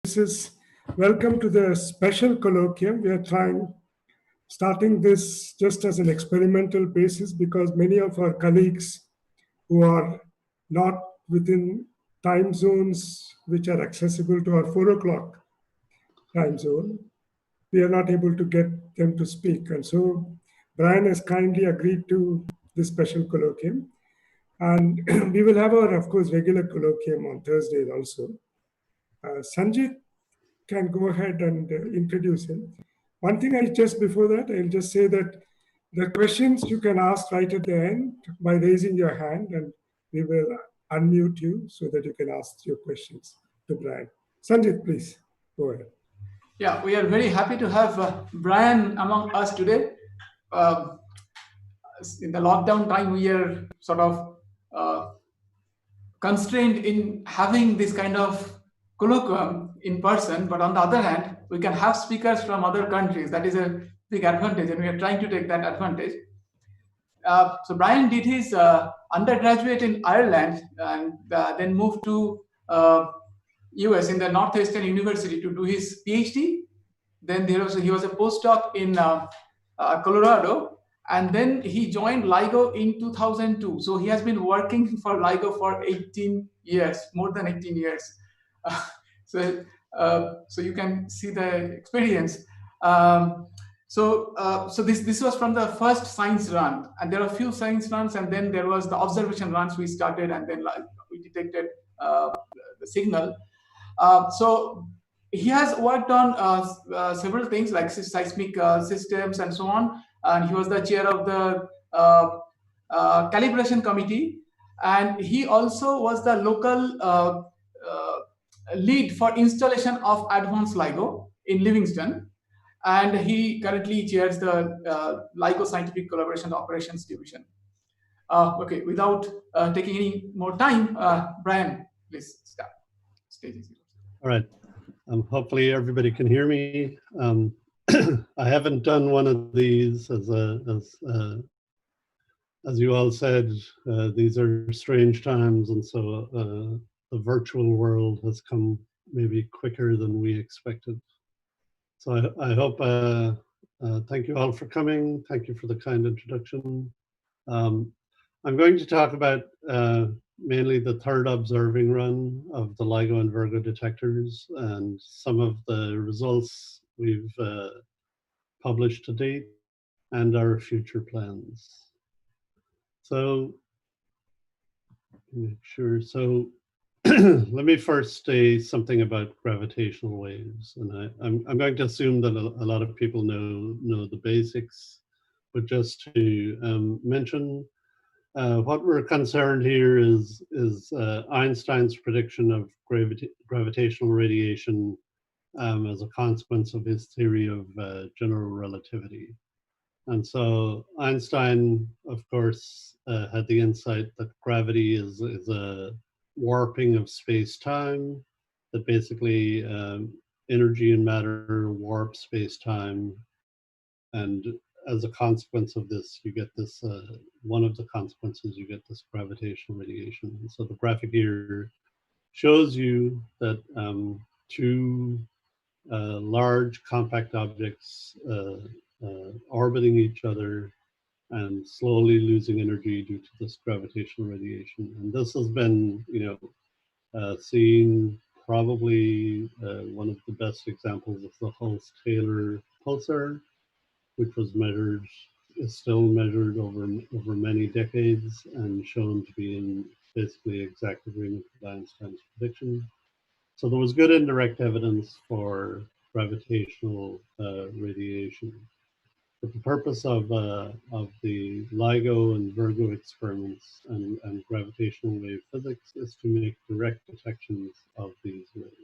Welcome to the special colloquium. We are starting this just as an experimental basis because many of our colleagues who are not within time zones which are accessible to our 4 o'clock time zone, we are not able to get them to speak. And so Brian has kindly agreed to this special colloquium. And we will have our, of course, regular colloquium on Thursdays also. Sanjit can go ahead and introduce him. One thing just before that, I'll just say that the questions you can ask right at the end by raising your hand, and we will unmute you so that you can ask your questions to Brian. Sanjit, please go ahead. Yeah, we are very happy to have Brian among us today. In the lockdown time, we are sort of constrained in having this kind of colloquium in person, but on the other hand, we can have speakers from other countries. That is a big advantage, and we are trying to take that advantage. So Brian did his undergraduate in Ireland and then moved to US in the Northeastern University to do his PhD. Then he was a postdoc in Colorado, and then he joined LIGO in 2002. So he has been working for LIGO for 18 years, more than 18 years. So you can see the experience. So this was from the first science run, and there are a few science runs, and then there was the observation runs we started, and then we detected the signal. So he has worked on several things like seismic systems and so on, and he was the chair of the calibration committee, and he also was the local lead for installation of advanced LIGO in Livingston, and he currently chairs the LIGO Scientific Collaboration Operations Division. Okay, without taking any more time, Brian, please start. Stage is yours. All right. Hopefully everybody can hear me. I haven't done one of these as you all said. These are strange times, and so the virtual world has come maybe quicker than we expected. So I hope. Thank you all for coming. Thank you for the kind introduction. I'm going to talk about mainly the third observing run of the LIGO and Virgo detectors and some of the results we've published to date and our future plans. So, make sure. So, let me first say something about gravitational waves, and I'm going to assume that a lot of people know the basics, but just to mention. What we're concerned here is Einstein's prediction of gravitational radiation as a consequence of his theory of general relativity. And so Einstein, of course, had the insight that gravity is a warping of space-time, that basically energy and matter warp space-time, and as a consequence of this, you get this, one of the consequences, you get this gravitational radiation. And so the graphic here shows you that two large compact objects orbiting each other and slowly losing energy due to this gravitational radiation. And this has been, seen probably one of the best examples of the Hulse-Taylor pulsar, which was measured, is still measured over many decades and shown to be in basically exact agreement with Einstein's prediction. So there was good indirect evidence for gravitational radiation. But the purpose of the LIGO and Virgo experiments and gravitational wave physics is to make direct detections of these waves.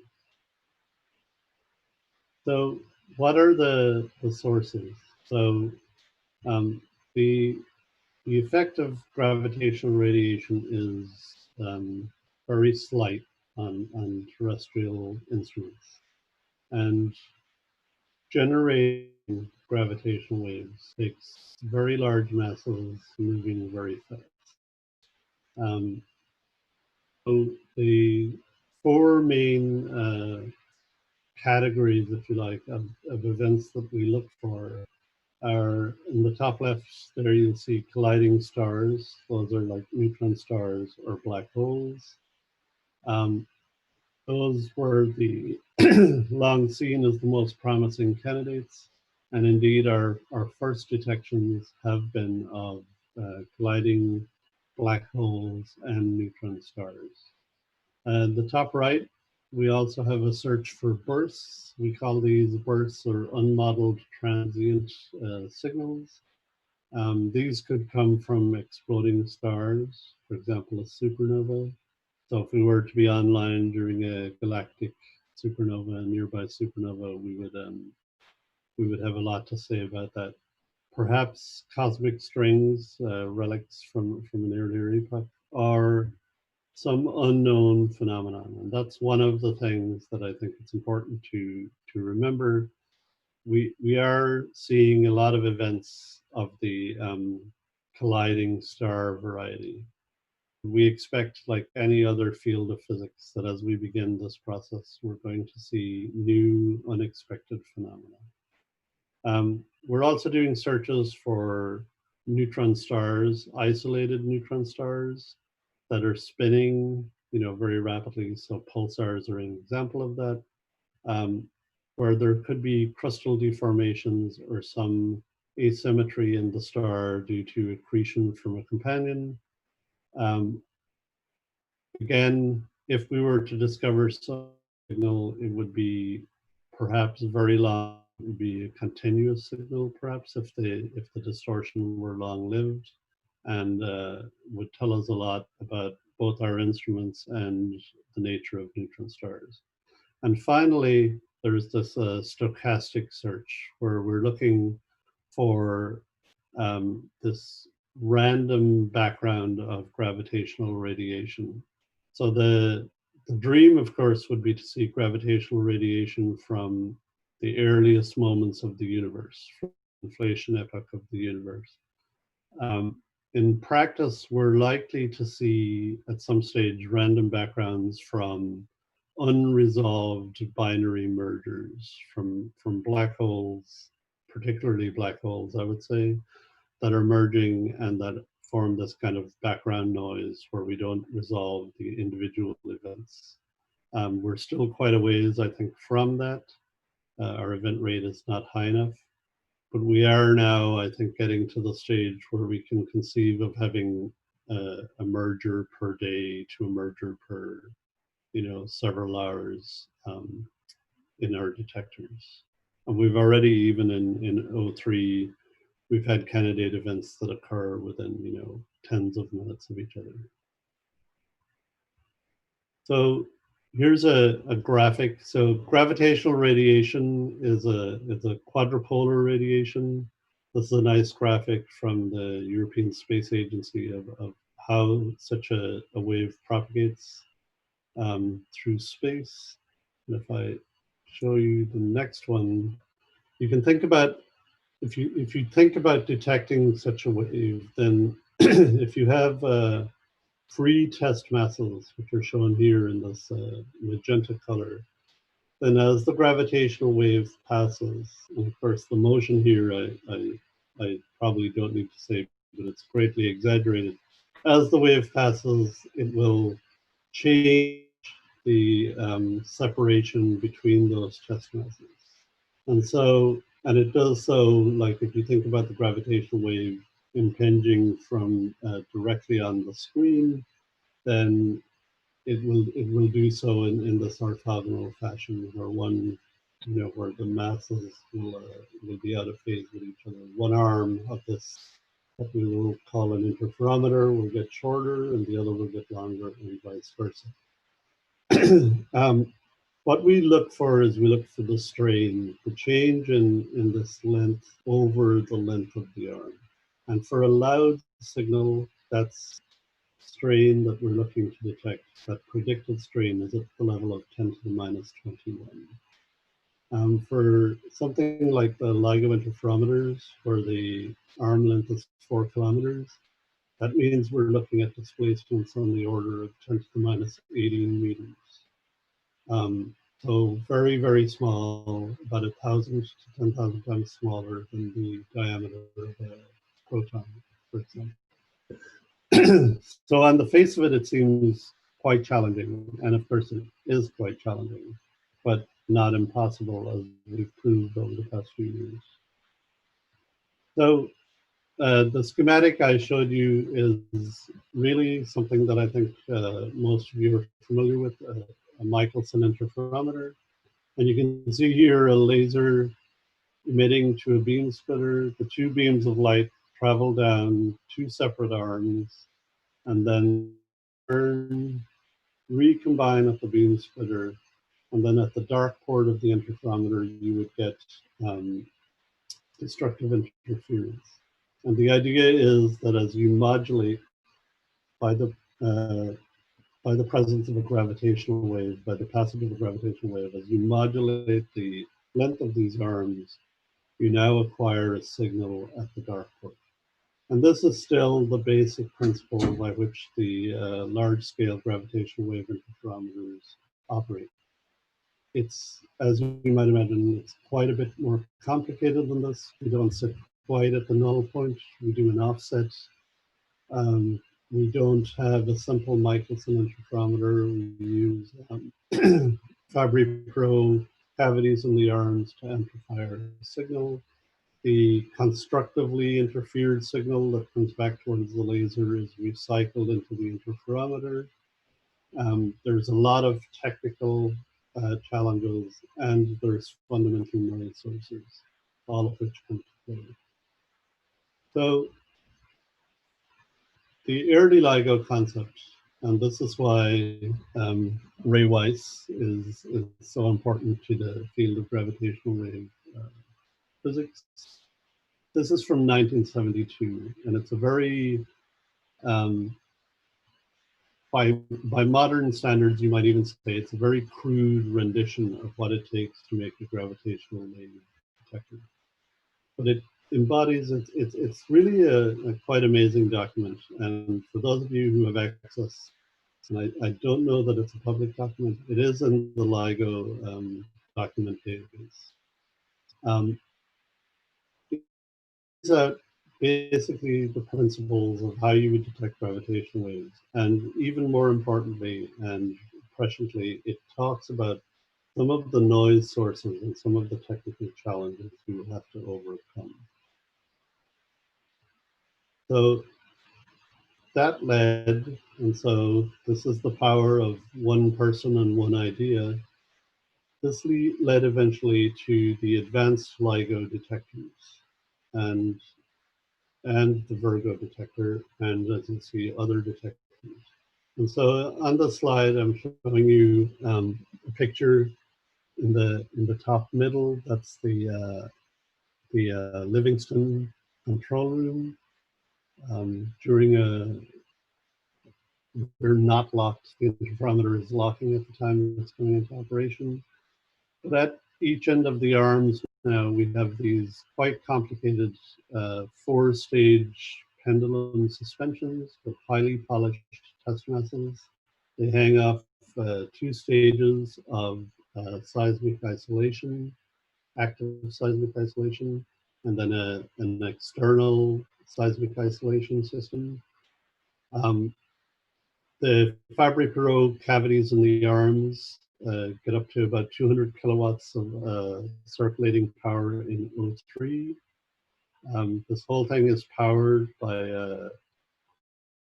So what are the sources? So the effect of gravitational radiation is very slight on terrestrial instruments, and generating gravitational waves takes very large masses moving very fast. So the four main categories, if you like, of events that we look for are in the top left there. You'll see colliding stars. Those are like neutron stars or black holes. Those were the long seen as the most promising candidates. And indeed, our first detections have been of colliding black holes and neutron stars. And the top right, we also have a search for bursts. We call these bursts or unmodeled transient signals. These could come from exploding stars, for example, a supernova. So if we were to be online during a galactic supernova, a nearby supernova, we would have a lot to say about that. Perhaps cosmic strings, relics from an earlier epoch, or some unknown phenomenon. And that's one of the things that I think it's important to remember. We are seeing a lot of events of the colliding star variety. We expect, like any other field of physics, that as we begin this process, we're going to see new unexpected phenomena. We're also doing searches for neutron stars, isolated neutron stars that are spinning, very rapidly. So pulsars are an example of that, where there could be crustal deformations or some asymmetry in the star due to accretion from a companion. Again, if we were to discover some signal, it would be perhaps very long. It would be a continuous signal, perhaps, if the distortion were long-lived, and would tell us a lot about both our instruments and the nature of neutron stars. And finally, there's this stochastic search where we're looking for this random background of gravitational radiation. So the dream, of course, would be to see gravitational radiation from the earliest moments of the universe, from the inflation epoch of the universe. In practice, we're likely to see at some stage random backgrounds from unresolved binary mergers, from black holes, particularly black holes, I would say, that are merging and that form this kind of background noise where we don't resolve the individual events. We're still quite a ways, I think, from that. Our event rate is not high enough, but we are now, I think, getting to the stage where we can conceive of having a merger per day to a merger per, several hours in our detectors. And we've already, even in 03, we've had candidate events that occur within, tens of minutes of each other. So here's a graphic. So gravitational radiation is a quadrupolar radiation. This is a nice graphic from the European Space Agency of how such a wave propagates through space. And if I show you the next one, you can think about, if you think about detecting such a wave, then if you have free test masses, which are shown here in this magenta color, then as the gravitational wave passes, and of course the motion here, I probably don't need to say, but it's greatly exaggerated. As the wave passes, it will change the separation between those test masses. And it does so, like if you think about the gravitational wave impinging from directly on the screen, then it will do so in this orthogonal fashion, where where the masses will be out of phase with each other. One arm of this, what we will call an interferometer, will get shorter, and the other will get longer, and vice versa. What we look for is we look for the strain, the change in this length over the length of the arm. And for a loud signal, that's strain that we're looking to detect, that predicted strain, is at the level of 10 to the minus 21. For something like the LIGO interferometers, where the arm length is 4 kilometers, that means we're looking at displacements on the order of 10 to the minus 18 meters. So very, very small, about 1,000 to 10,000 times smaller than the diameter of a proton, for example. So on the face of it, it seems quite challenging. And of course, it is quite challenging, but not impossible, as we've proved over the past few years. So the schematic I showed you is really something that I think most of you are familiar with, a Michelson interferometer. And you can see here a laser emitting to a beam splitter. The two beams of light travel down two separate arms and then recombine at the beam splitter. And then at the dark port of the interferometer, you would get destructive interference. And the idea is that as you modulate by the presence of a gravitational wave, by the passage of a gravitational wave, as you modulate the length of these arms, you now acquire a signal at the dark port. And this is still the basic principle by which the large-scale gravitational wave interferometers operate. It's, as you might imagine, it's quite a bit more complicated than this. We don't sit quite at the null point. We do an offset. We don't have a simple Michelson interferometer. We use Fabry-Perot cavities in the arms to amplify our signal. The constructively interfered signal that comes back towards the laser is recycled into the interferometer. There's a lot of technical challenges, and there's fundamental noise sources, all of which come to play. So the early LIGO concept, and this is why Ray Weiss is so important to the field of gravitational wave physics. This is from 1972, and it's a very, by modern standards, you might even say it's a very crude rendition of what it takes to make a gravitational wave detector. But it embodies, it's really a quite amazing document. And for those of you who have access, and I don't know that it's a public document, it is in the LIGO document database. These are basically the principles of how you would detect gravitational waves. And even more importantly and presciently, it talks about some of the noise sources and some of the technical challenges you will have to overcome. So that led, and so this is the power of one person and one idea. This led eventually to the advanced LIGO detectors and the Virgo detector, and as you see, other detectors. And so on the slide, I'm showing you a picture in the top middle. That's the Livingston control room. They're not locked. The interferometer is locking at the time it's going into operation. But at each end of the arms now, we have these quite complicated 4-stage pendulum suspensions with highly polished test masses. They hang off 2 stages of seismic isolation, active seismic isolation, and then an external seismic isolation system. The Fabry-Perot cavities in the arms get up to about 200 kilowatts of circulating power in O3. This whole thing is powered by a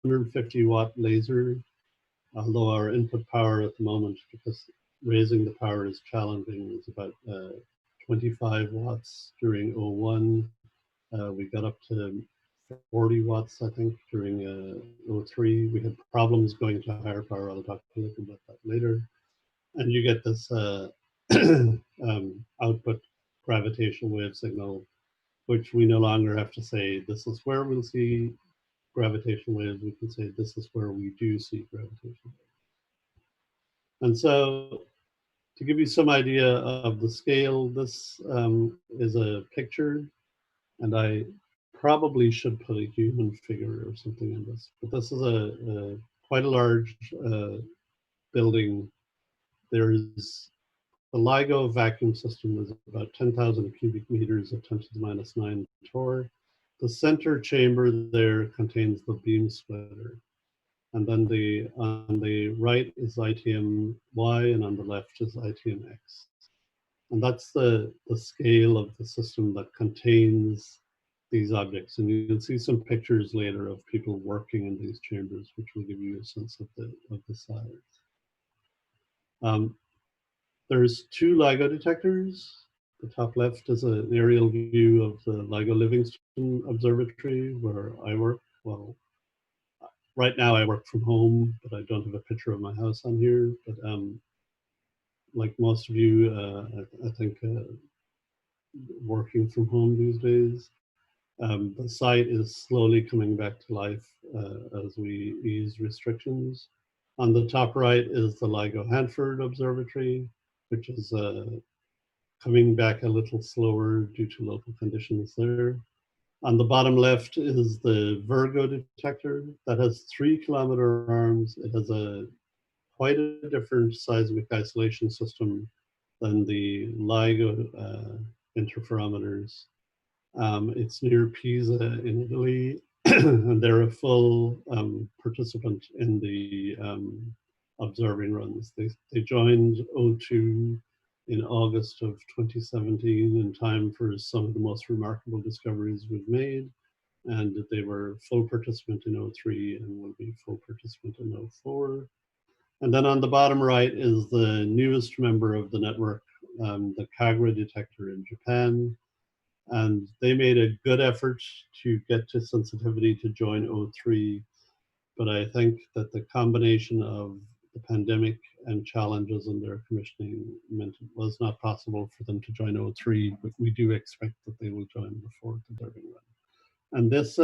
150-watt laser, although our input power at the moment, because raising the power is challenging, is about 25 watts during O1. We got up to 40 watts, I think, during O3. We had problems going to higher power. I'll talk a little about that later. And you get this output gravitational wave signal, which we no longer have to say, this is where we'll see gravitational waves. We can say, this is where we do see gravitational waves. And so to give you some idea of the scale, this is a picture, and I probably should put a human figure or something in this, but this is quite a large building. There's the LIGO vacuum system is about 10,000 cubic meters at 10 to the minus 9 torr. The center chamber there contains the beam splitter. And then on the right is ITM-Y and on the left is ITM-X. And that's the scale of the system that contains these objects. And you can see some pictures later of people working in these chambers, which will give you a sense of the size. There's 2 LIGO detectors. The top left is an aerial view of the LIGO Livingston Observatory where I work. Well, right now I work from home, but I don't have a picture of my house on here. But like most of you, I think working from home these days. The site is slowly coming back to life as we ease restrictions. On the top right is the LIGO Hanford Observatory, which is coming back a little slower due to local conditions there. On the bottom left is the Virgo detector that has 3-kilometer arms. It has quite a different seismic isolation system than the LIGO interferometers. It's near Pisa in Italy, and they're a full participant in the observing runs. They joined O2 in August of 2017 in time for some of the most remarkable discoveries we've made. And they were full participant in O3 and will be full participant in O4. And then on the bottom right is the newest member of the network, the Kagra detector in Japan. And they made a good effort to get to sensitivity to join O3. But I think that the combination of the pandemic and challenges in their commissioning meant it was not possible for them to join O3, but we do expect that they will join the 4th observing run. And this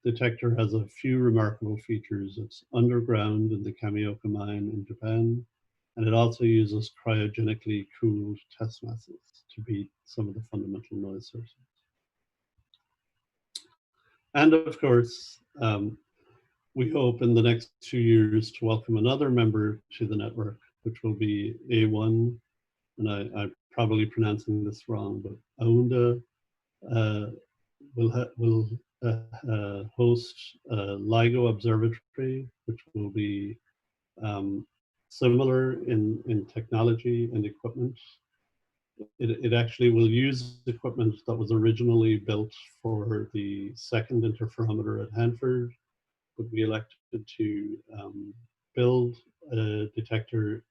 detector has a few remarkable features. It's underground in the Kamioka mine in Japan, and it also uses cryogenically cooled test masses to beat some of the fundamental noise sources. And of course, we hope in the next 2 years to welcome another member to the network, which will be A1, and I'm probably pronouncing this wrong, but Aunda will host LIGO Observatory, which will be similar in technology and equipment. It actually will use equipment that was originally built for the 2nd interferometer at Hanford, but we elected to build a detector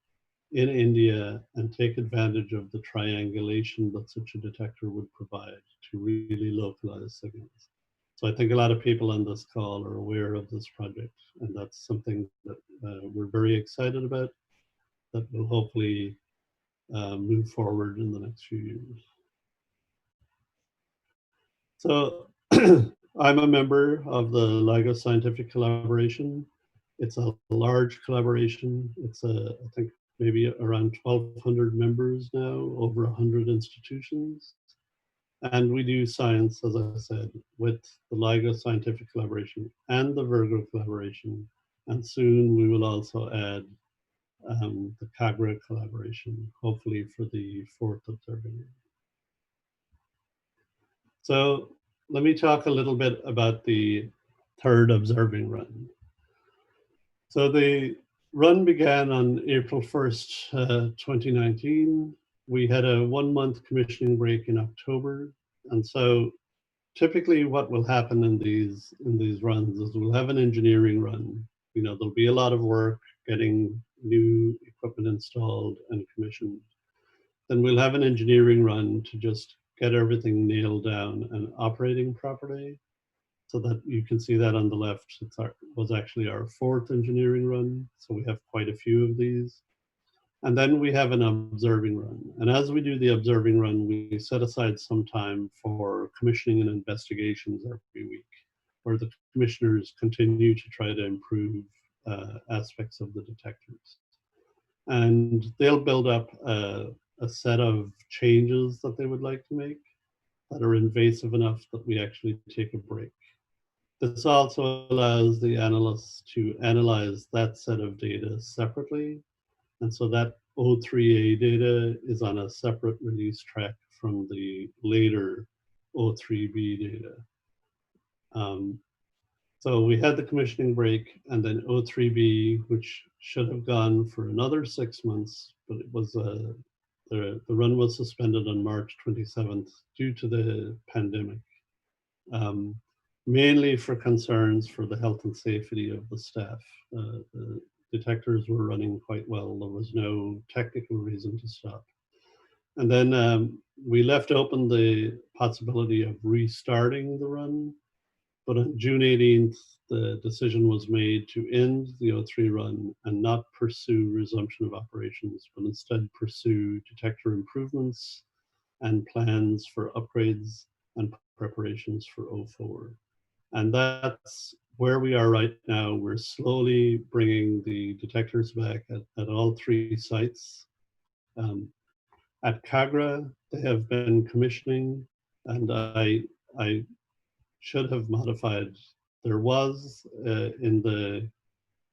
in India and take advantage of the triangulation that such a detector would provide to really localize signals. So I think a lot of people on this call are aware of this project, and that's something that we're very excited about that will hopefully move forward in the next few years. So I'm a member of the LIGO Scientific Collaboration. It's a large collaboration. It's I think maybe around 1,200 members now, over 100 institutions. And we do science, as I said, with the LIGO Scientific Collaboration and the Virgo Collaboration. And soon we will also add the Kagra collaboration, hopefully for the 4th observing run. So let me talk a little bit about the 3rd observing run. So the run began on April 1st, 2019. We had a 1-month commissioning break in October. And so typically what will happen in these runs is we'll have an engineering run. You know, there'll be a lot of work getting new equipment installed and commissioned. Then we'll have an engineering run to just get everything nailed down and operating properly. So that you can see that on the left, was actually our 4th engineering run. So we have quite a few of these. And then we have an observing run. And as we do the observing run, we set aside some time for commissioning and investigations every week, where the commissioners continue to try to improve aspects of the detectors. And they'll build up a set of changes that they would like to make that are invasive enough that we actually take a break. This also allows the analysts to analyze that set of data separately. And so that O3A data is on a separate release track from the later O3B data. So we had the commissioning break, and then O3B, which should have gone for another 6 months, but it was the run was suspended on March 27th due to the pandemic, mainly for concerns for the health and safety of the staff. The detectors were running quite well. There was no technical reason to stop. And then we left open the possibility of restarting the run. But on June 18th, the decision was made to end the O3 run and not pursue resumption of operations, but instead pursue detector improvements and plans for upgrades and preparations for O4. And that's where we are right now. We're slowly bringing the detectors back at all 3 sites. At CAGRA, they have been commissioning, and I should have modified. There was in the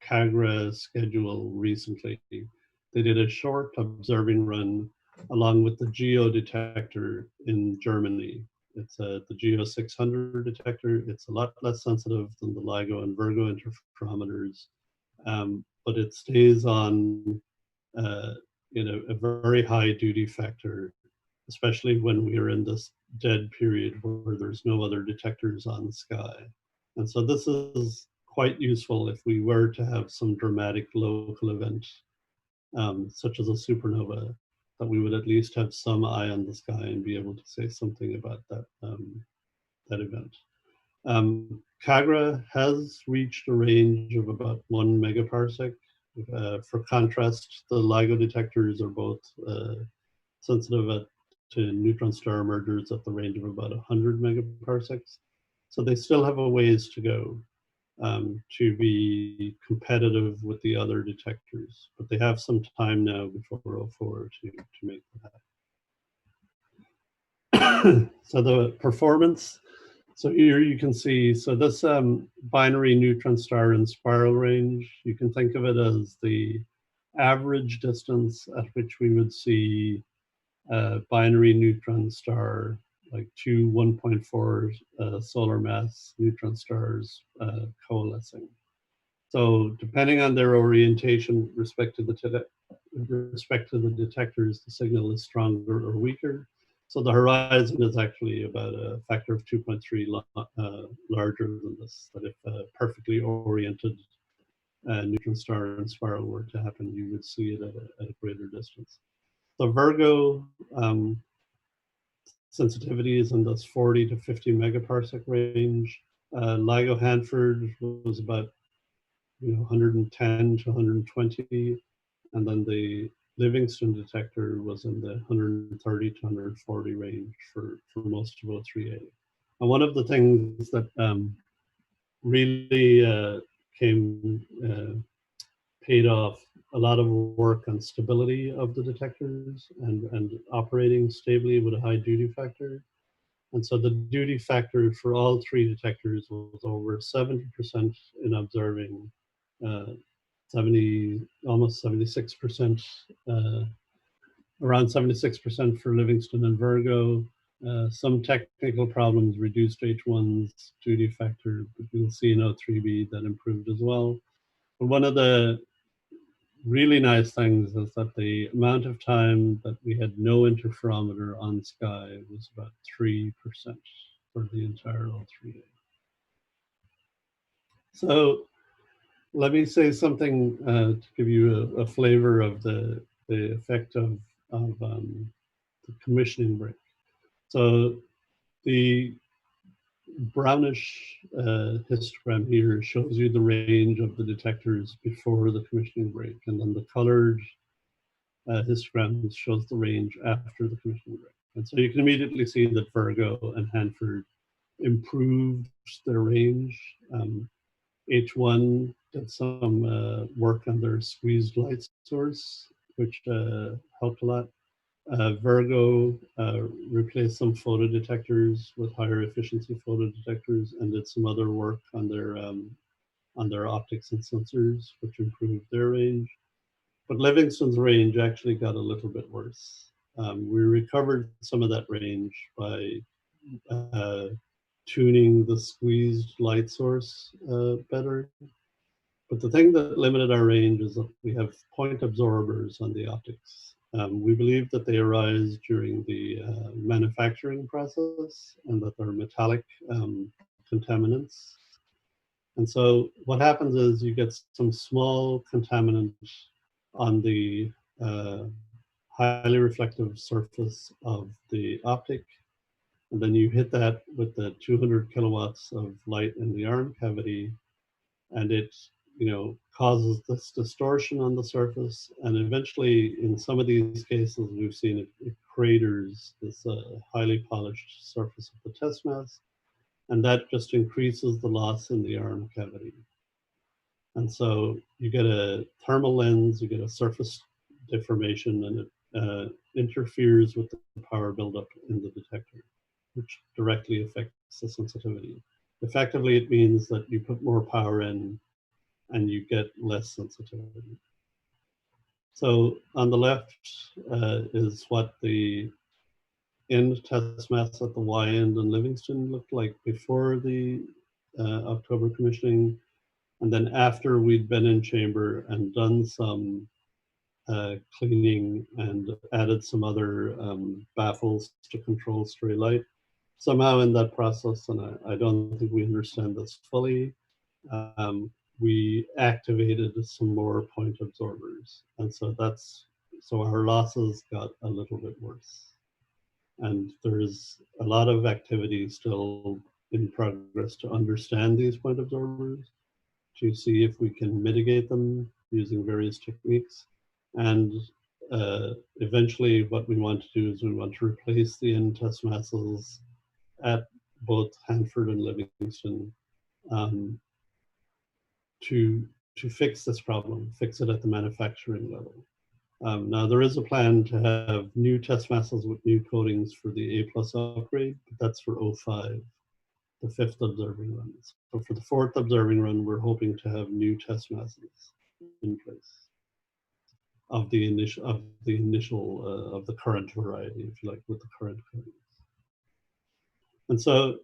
CAGRA schedule recently, they did a short observing run along with the GEO detector in Germany. It's the GEO 600 detector. It's a lot less sensitive than the LIGO and Virgo interferometers, but it stays on a very high duty factor, especially when we are in this dead period where there's no other detectors on the sky. And so this is quite useful if we were to have some dramatic local event, such as a supernova, that we would at least have some eye on the sky and be able to say something about that, that event. CAGRA has reached a range of about 1 megaparsec. For contrast, the LIGO detectors are both sensitive to neutron star emergers at the range of about 100 megaparsecs. So they still have a ways to go to be competitive with the other detectors, but they have some time now before O4 to make that. So the performance, so here you can see, so this binary neutron star in spiral range, you can think of it as the average distance at which we would see binary neutron star, like 2 1.4 solar mass neutron stars coalescing. So depending on their orientation with respect to the detectors, the signal is stronger or weaker. So the horizon is actually about a factor of 2.3 larger than this, that if a perfectly oriented neutron star and spiral were to happen, you would see it at a greater distance. The Virgo sensitivity is in this 40 to 50 megaparsec range. LIGO Hanford was about 110 to 120, and then the Livingston detector was in the 130 to 140 range for most of O3A. And one of the things that really paid off a lot of work on stability of the detectors and operating stably with a high duty factor. And so the duty factor for all 3 detectors was over 70% in observing, almost 76%, around 76% for Livingston and Virgo. Some technical problems reduced H1's duty factor, but you'll see in O3B that improved as well. But one of the really nice things is that the amount of time that we had no interferometer on sky was about 3% for the entire O3A. So let me say something to give you a flavor of the effect of the commissioning break. So the brownish histogram here shows you the range of the detectors before the commissioning break, and then the colored histogram shows the range after the commissioning break. And so you can immediately see that Virgo and Hanford improved their range. H1 did some work on their squeezed light source, which helped a lot. Virgo replaced some photodetectors with higher efficiency photodetectors and did some other work on their optics and sensors, which improved their range. But Livingston's range actually got a little bit worse. We recovered some of that range by tuning the squeezed light source better. But the thing that limited our range is that we have point absorbers on the optics. We believe that they arise during the manufacturing process and that they're metallic contaminants. And so what happens is you get some small contaminant on the highly reflective surface of the optic. And then you hit that with the 200 kilowatts of light in the arm cavity, and it, causes this distortion on the surface. And eventually, in some of these cases, we've seen it craters this highly polished surface of the test mass, and that just increases the loss in the arm cavity. And so you get a thermal lens, you get a surface deformation, and it interferes with the power buildup in the detector, which directly affects the sensitivity. Effectively, it means that you put more power in and you get less sensitivity. So on the left is what the end test mass at the Y end in Livingston looked like before the October commissioning. And then after we'd been in chamber and done some cleaning and added some other baffles to control stray light. Somehow in that process, and I don't think we understand this fully, we activated some more point absorbers. And so our losses got a little bit worse. And there's a lot of activity still in progress to understand these point absorbers, to see if we can mitigate them using various techniques. And eventually what we want to do is we want to replace the end test masses at both Hanford and Livingston to fix this problem, fix it at the manufacturing level. Now there is a plan to have new test masses with new coatings for the A+ upgrade, but that's for 05, the 5th observing run. So for the 4th observing run, we're hoping to have new test masses in place of the current variety, if you like, with the current coatings. And so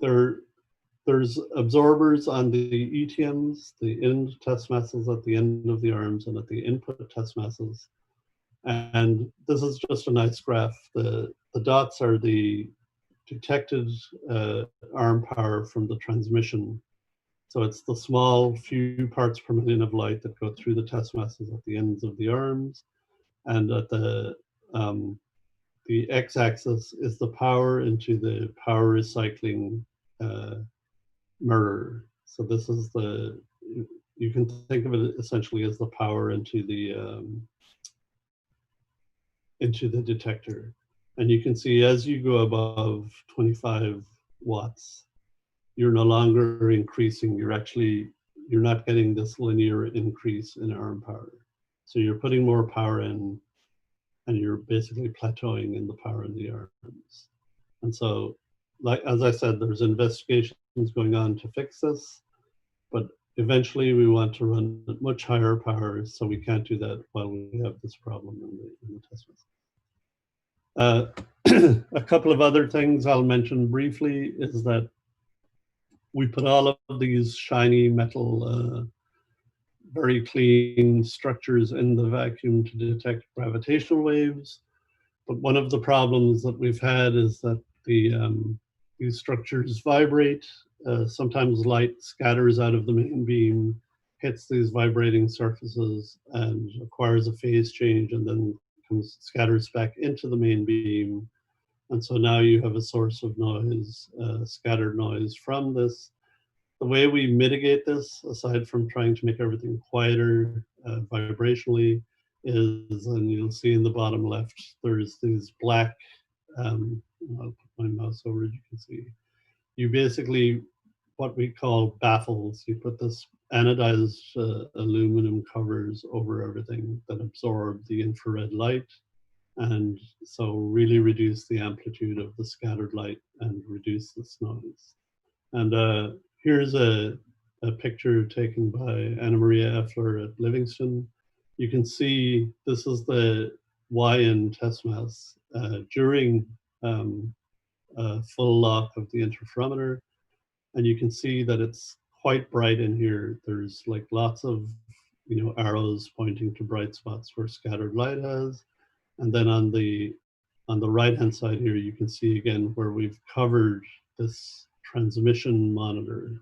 there's absorbers on the ETMs, the end test masses at the end of the arms and at the input test masses. And this is just a nice graph. The dots are the detected arm power from the transmission. So it's the small few parts per million of light that go through the test masses at the ends of the arms. And at the x-axis is the power into the power recycling mirror. So this is you can think of it essentially as the power into the detector. And you can see as you go above 25 watts, you're no longer increasing, you're not getting this linear increase in arm power. So you're putting more power in and you're basically plateauing in the power in the arms. And so, like as I said, there's investigations going on to fix this, but eventually we want to run at much higher powers, so we can't do that while we have this problem in the test method. A couple of other things I'll mention briefly is that we put all of these shiny metal, very clean structures in the vacuum to detect gravitational waves. But one of the problems that we've had is that these structures vibrate. Sometimes light scatters out of the main beam, hits these vibrating surfaces and acquires a phase change and then scatters back into the main beam. And so now you have a source of noise, scattered noise from this. The way we mitigate this, aside from trying to make everything quieter vibrationally, is, and you'll see in the bottom left, there's these black, I'll put my mouse over it, you can see. You basically, what we call baffles, you put this anodized aluminum covers over everything that absorb the infrared light, and so really reduce the amplitude of the scattered light and reduce this noise. And here's a picture taken by Anna Maria Effler at Livingston. you can see this is the YN test mass during full lock of the interferometer. And you can see that it's quite bright in here. There's like lots of, arrows pointing to bright spots where scattered light has. And then on the right-hand side here, you can see again where we've covered this transmission monitor,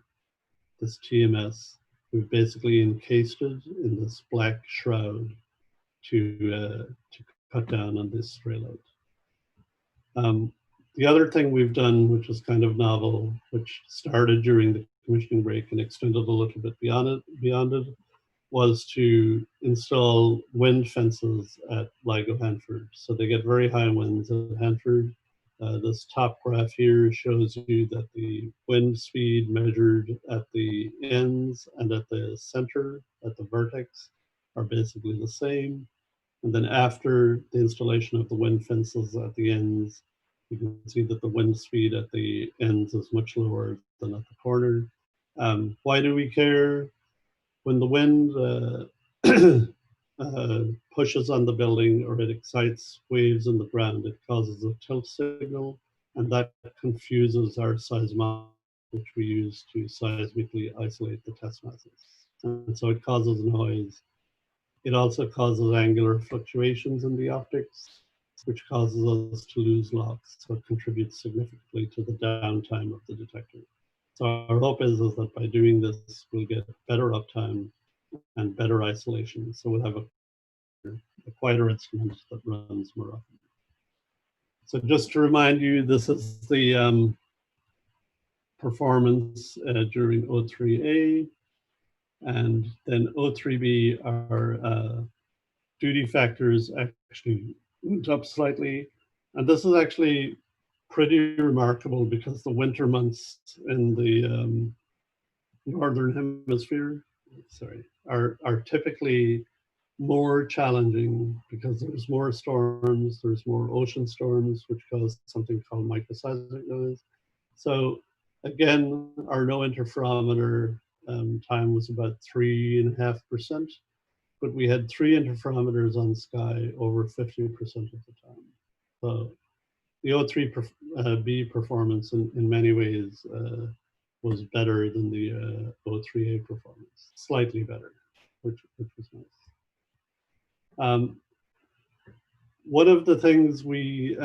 this TMS. We've basically encased it in this black shroud to cut down on this stray light. The other thing we've done, which is kind of novel, which started during the commissioning break and extended a little bit beyond it, was to install wind fences at LIGO Hanford. So they get very high winds at Hanford. This top graph here shows you that the wind speed measured at the ends and at the center, at the vertex, are basically the same. And then after the installation of the wind fences at the ends, you can see that the wind speed at the ends is much lower than at the corner. Why do we care? When the wind pushes on the building or it excites waves in the ground, it causes a tilt signal, and that confuses our seismometer, which we use to seismically isolate the test masses. And so it causes noise. It also causes angular fluctuations in the optics, which causes us to lose locks. So it contributes significantly to the downtime of the detector. So our hope is that by doing this, we'll get better uptime and better isolation. So we'll have a quieter instrument that runs more often. So just to remind you, this is the performance during O3A, and then O3B are duty factors actually went up slightly. And this is actually pretty remarkable because the winter months in the northern hemisphere, are typically more challenging because there's more storms, there's more ocean storms, which cause something called microseismic noise. So again, our no interferometer time was about 3.5%, but we had 3 interferometers on sky over 50% of the time. So the O3B performance in many ways was better than the O3A performance, slightly better, which was nice. One of the things we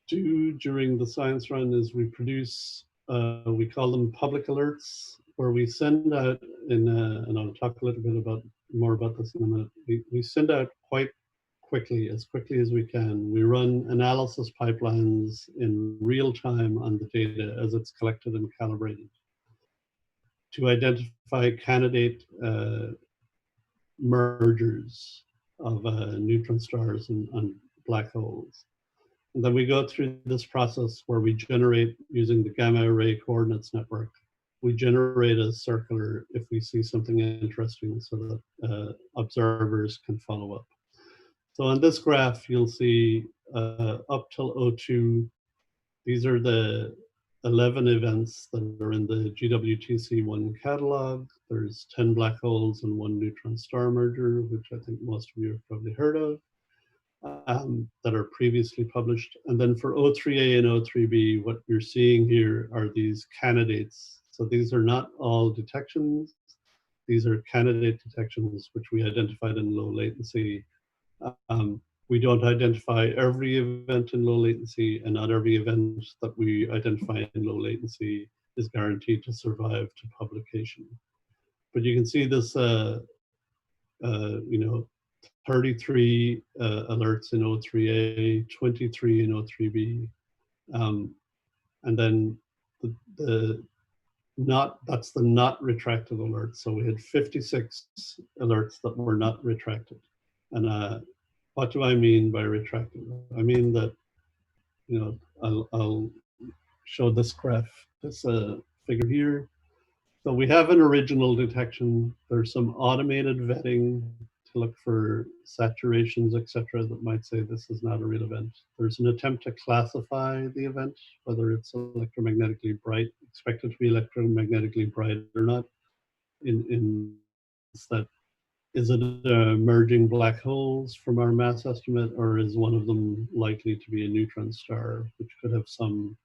do during the science run is we produce, we call them public alerts, where we send out, and I'll talk a little bit more about this in a minute, we send out quite quickly as we can. We run analysis pipelines in real time on the data as it's collected and calibrated to identify candidate mergers of neutron stars and black holes. And then we go through this process where we generate, using the gamma ray coordinates network, we generate a circular if we see something interesting so that observers can follow up. So on this graph, you'll see up till O2, these are the 11 events that are in the GWTC1 catalog. There's 10 black holes and 1 neutron star merger, which I think most of you have probably heard of, that are previously published. And then for O3A and O3B, what you're seeing here are these candidates. So these are not all detections. These are candidate detections, which we identified in low latency. We don't identify every event in low latency, and not every event that we identify in low latency is guaranteed to survive to publication. But you can see this, 33 alerts in O3A, 23 in O3B, and then that's the not retracted alerts. So we had 56 alerts that were not retracted. And what do I mean by retracted? I mean that, I'll show this graph, this figure here. So we have an original detection. There's some automated vetting to look for saturations, etc., that might say this is not a real event. There's an attempt to classify the event, whether it's electromagnetically bright, expected to be electromagnetically bright or not, in that is it emerging black holes from our mass estimate, or is one of them likely to be a neutron star, which could have some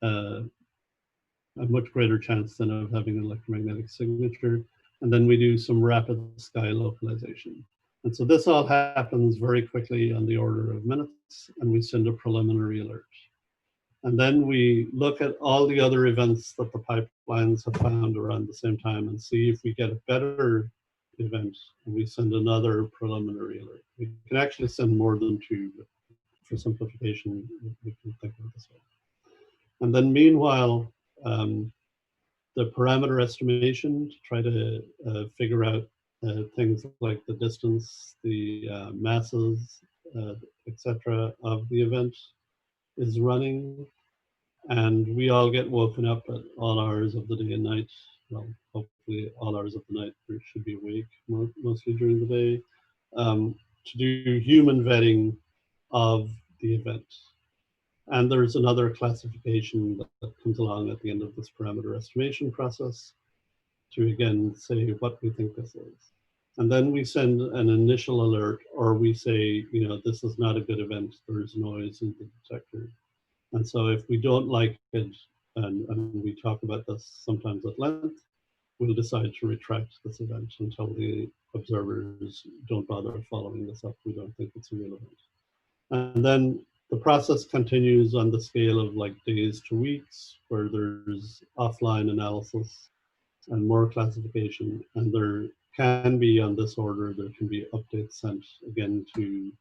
a much greater chance than of having an electromagnetic signature. And then we do some rapid sky localization. And so this all happens very quickly on the order of minutes, and we send a preliminary alert. And then we look at all the other events that the pipelines have found around the same time and see if we get a better event, and we send another preliminary alert. We can actually send more than two, but for simplification, we can think of it this way. And then meanwhile, the parameter estimation to try to figure out things like the distance, the masses, etc. of the event is running. And we all get woken up at all hours of the day and night. Well, hopefully all hours of the night. We should be awake mostly during the day to do human vetting of the event. And there's another classification that comes along at the end of this parameter estimation process to again say what we think this is. And then we send an initial alert, or we say, you know, this is not a good event, there's noise in the detector. And so if we don't like it, and we talk about this sometimes at length, we'll decide to retract this event until the observers don't bother following this up. We don't think it's a real event. And then the process continues on the scale of like days to weeks, where there's offline analysis and more classification. And there can be, on this order, there can be updates sent again to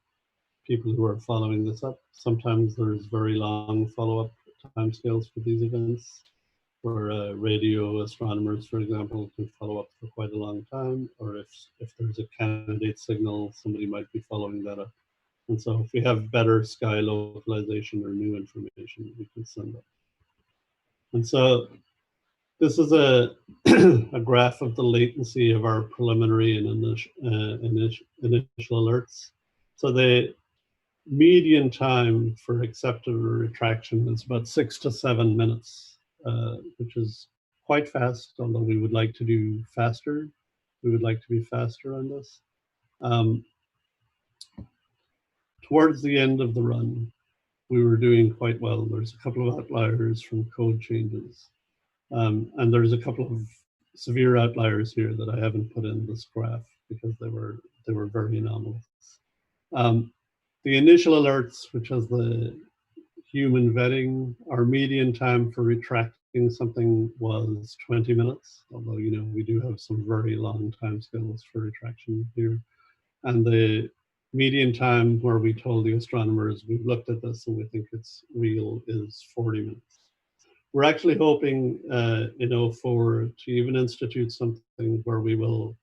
people who are following this up. Sometimes there's very long follow-up timescales for these events, where radio astronomers, for example, can follow up for quite a long time, or if there's a candidate signal, somebody might be following that up. And so if we have better sky localization or new information, we can send that. And so this is a, a graph of the latency of our preliminary and initial alerts. So the median time for accepted or retraction is about 6 to 7 minutes, which is quite fast, although we would like to do faster. We would like to be faster on this. Towards the end of the run, we were doing quite well. There's a couple of outliers from code changes. And there's a couple of severe outliers here that I haven't put in this graph because they were very anomalous. The initial alerts, which has the human vetting, our median time for retracting something was 20 minutes, although, you know, we do have some very long timescales for retraction here. And the median time where we told the astronomers we've looked at this and we think it's real is 40 minutes. We're actually hoping in 04 to even institute something where we will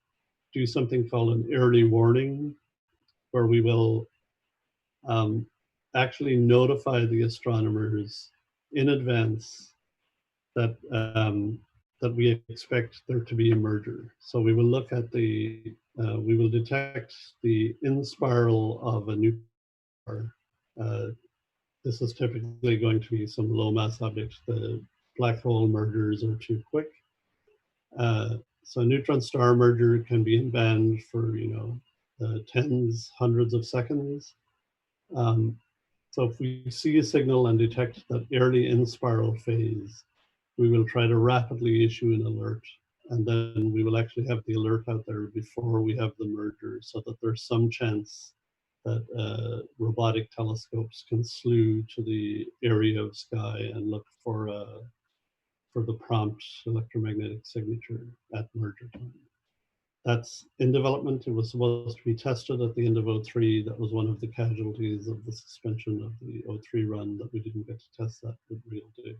do something called an early warning, where we will actually notify the astronomers in advance that that we expect there to be a merger. So we will look at the, we will detect the in-spiral of a neutron star. This is typically going to be some low mass object. The black hole mergers are too quick. So neutron star merger can be in band for, you know, tens, hundreds of seconds. So if we see a signal and detect that early in-spiral phase, we will try to rapidly issue an alert. And then we will actually have the alert out there before we have the merger, so that there's some chance that robotic telescopes can slew to the area of sky and look for the prompt electromagnetic signature at merger time. That's in development. It was supposed to be tested at the end of 03. That was one of the casualties of the suspension of the 03 run, that we didn't get to test that with real data.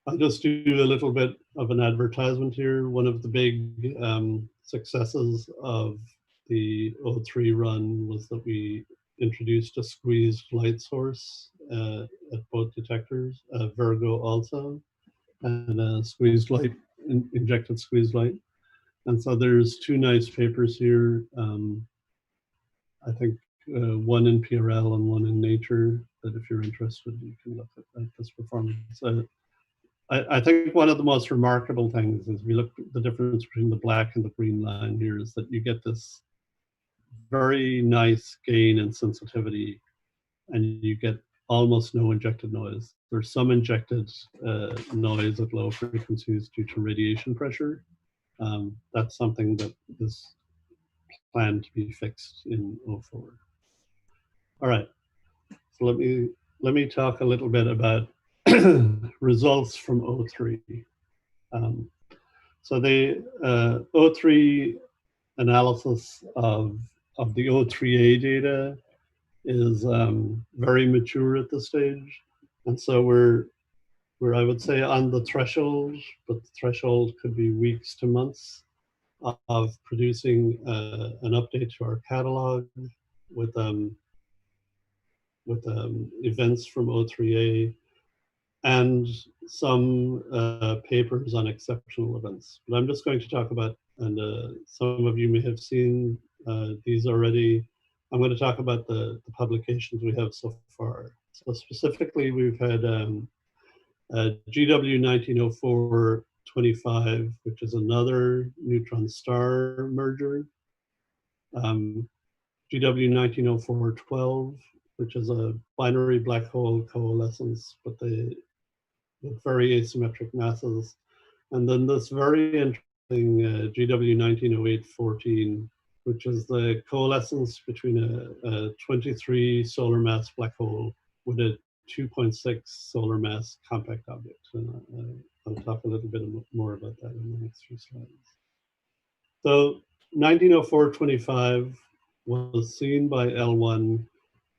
I'll just do a little bit of an advertisement here. One of the big successes of the 03 run was that we introduced a squeezed light source at both detectors, Virgo also, and a squeezed light, injected squeezed light. And so there's two nice papers here. I think one in PRL and one in Nature, that if you're interested, you can look at this performance. I think one of the most remarkable things is we look at the difference between the black and the green line here is that you get this very nice gain in sensitivity, and you get almost no injected noise. There's some injected noise at low frequencies due to radiation pressure. That's something that is planned to be fixed in 04. All right, so let me talk a little bit about results from 03. So the 03 analysis of the 03A data is very mature at this stage. And so we're I would say on the threshold, but the threshold could be weeks to months of producing an update to our catalog with events from 03A and some papers on exceptional events. But I'm just going to talk about, and some of you may have seen these already. I'm going to talk about the publications we have so far. So specifically, we've had GW 1904-25, which is another neutron star merger. GW 1904-12, which is a binary black hole coalescence, but they with very asymmetric masses. And then this very interesting GW 1908-14, which is the coalescence between a 23 solar mass black hole with a 2.6 solar mass compact object. And I'll talk a little bit more about that in the next few slides. So 1904-25 was seen by L1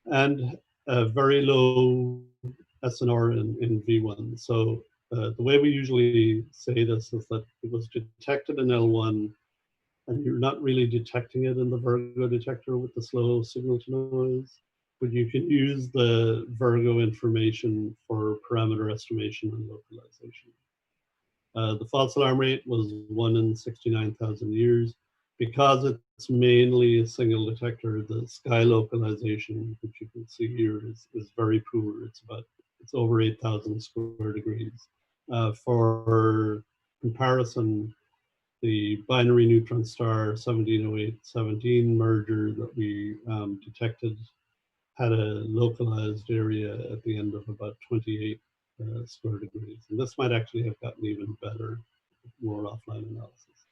and a very low SNR in V1. So the way we usually say this is that it was detected in L1 and you're not really detecting it in the Virgo detector with the slow signal to noise, but you can use the Virgo information for parameter estimation and localization. The false alarm rate was 1 in 69,000 years. Because it's mainly a single detector, the sky localization, which you can see here, is very poor. It's over 8,000 square degrees. For comparison, the Binary Neutron Star 1708-17 merger that we detected had a localized area at the end of about 28 square degrees. And this might actually have gotten even better, more offline analysis.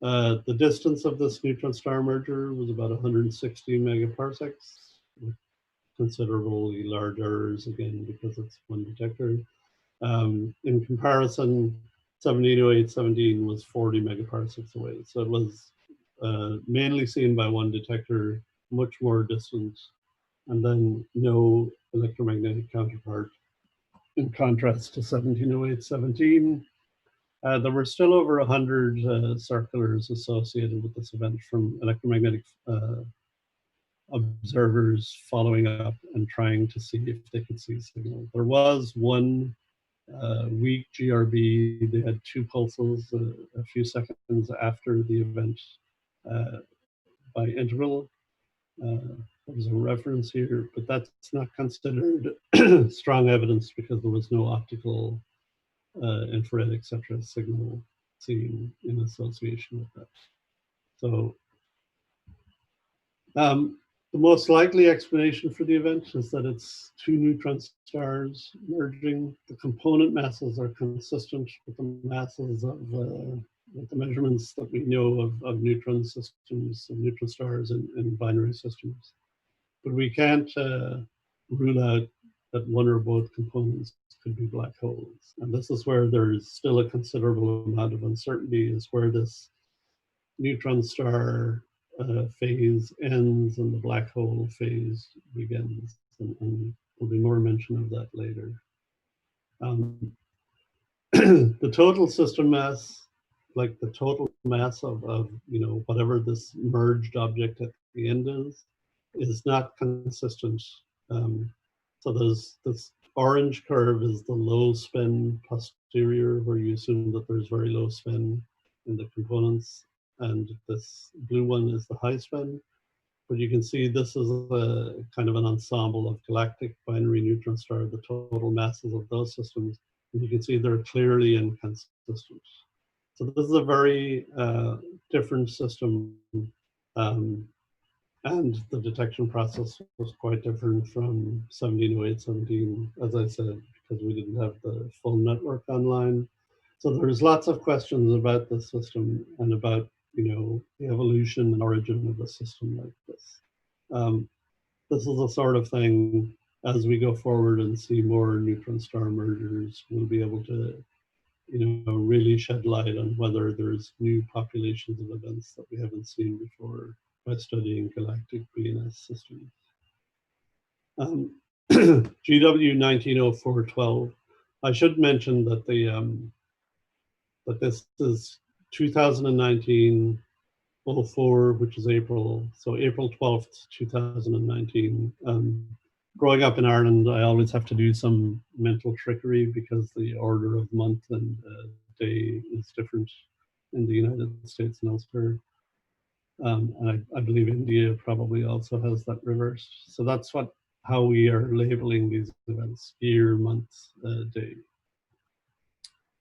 The distance of this neutron star merger was about 160 megaparsecs, with considerably large errors, again, because it's one detector. In comparison, 1708-17 was 40 megaparsecs away. So it was mainly seen by one detector, much more distant, and then no electromagnetic counterpart. In contrast to 1708-17, there were still over 100 circulars associated with this event from electromagnetic observers following up and trying to see if they could see signal. There was one weak GRB. They had 2 pulses a few seconds after the event by interval. There's a reference here, but that's not considered strong evidence because there was no optical infrared, etc. signal seen in association with that. So the most likely explanation for the event is that it's 2 neutron stars merging. The component masses are consistent with the masses of with the measurements that we know of neutron systems, of neutron stars in binary systems. But we can't rule out that one or both components could be black holes. And this is where there's still a considerable amount of uncertainty, is where this neutron star phase ends and the black hole phase begins. And there'll be more mention of that later. The total system mass, like the total mass of whatever this merged object at the end is not consistent. So there's this orange curve is the low spin posterior, where you assume that there's very low spin in the components, and this blue one is the high spin. But you can see this is a kind of an ensemble of galactic binary neutron star. The total masses of those systems And you can see they're clearly inconsistent. So this is a very different system, and the detection process was quite different from 1708, 17, as I said, because we didn't have the full network online. So there's lots of questions about the system and about, the evolution and origin of a system like this. This is the sort of thing, as we go forward and see more neutron star mergers, we'll be able to, really shed light on whether there's new populations of events that we haven't seen before by studying galactic BNS systems. GW 190412. I should mention that that this is 2019-04, which is April, so April 12th, 2019. Growing up in Ireland, I always have to do some mental trickery because the order of month and day is different in the United States and elsewhere. And I believe India probably also has that reversed. So that's how we are labeling these events: year, month, day.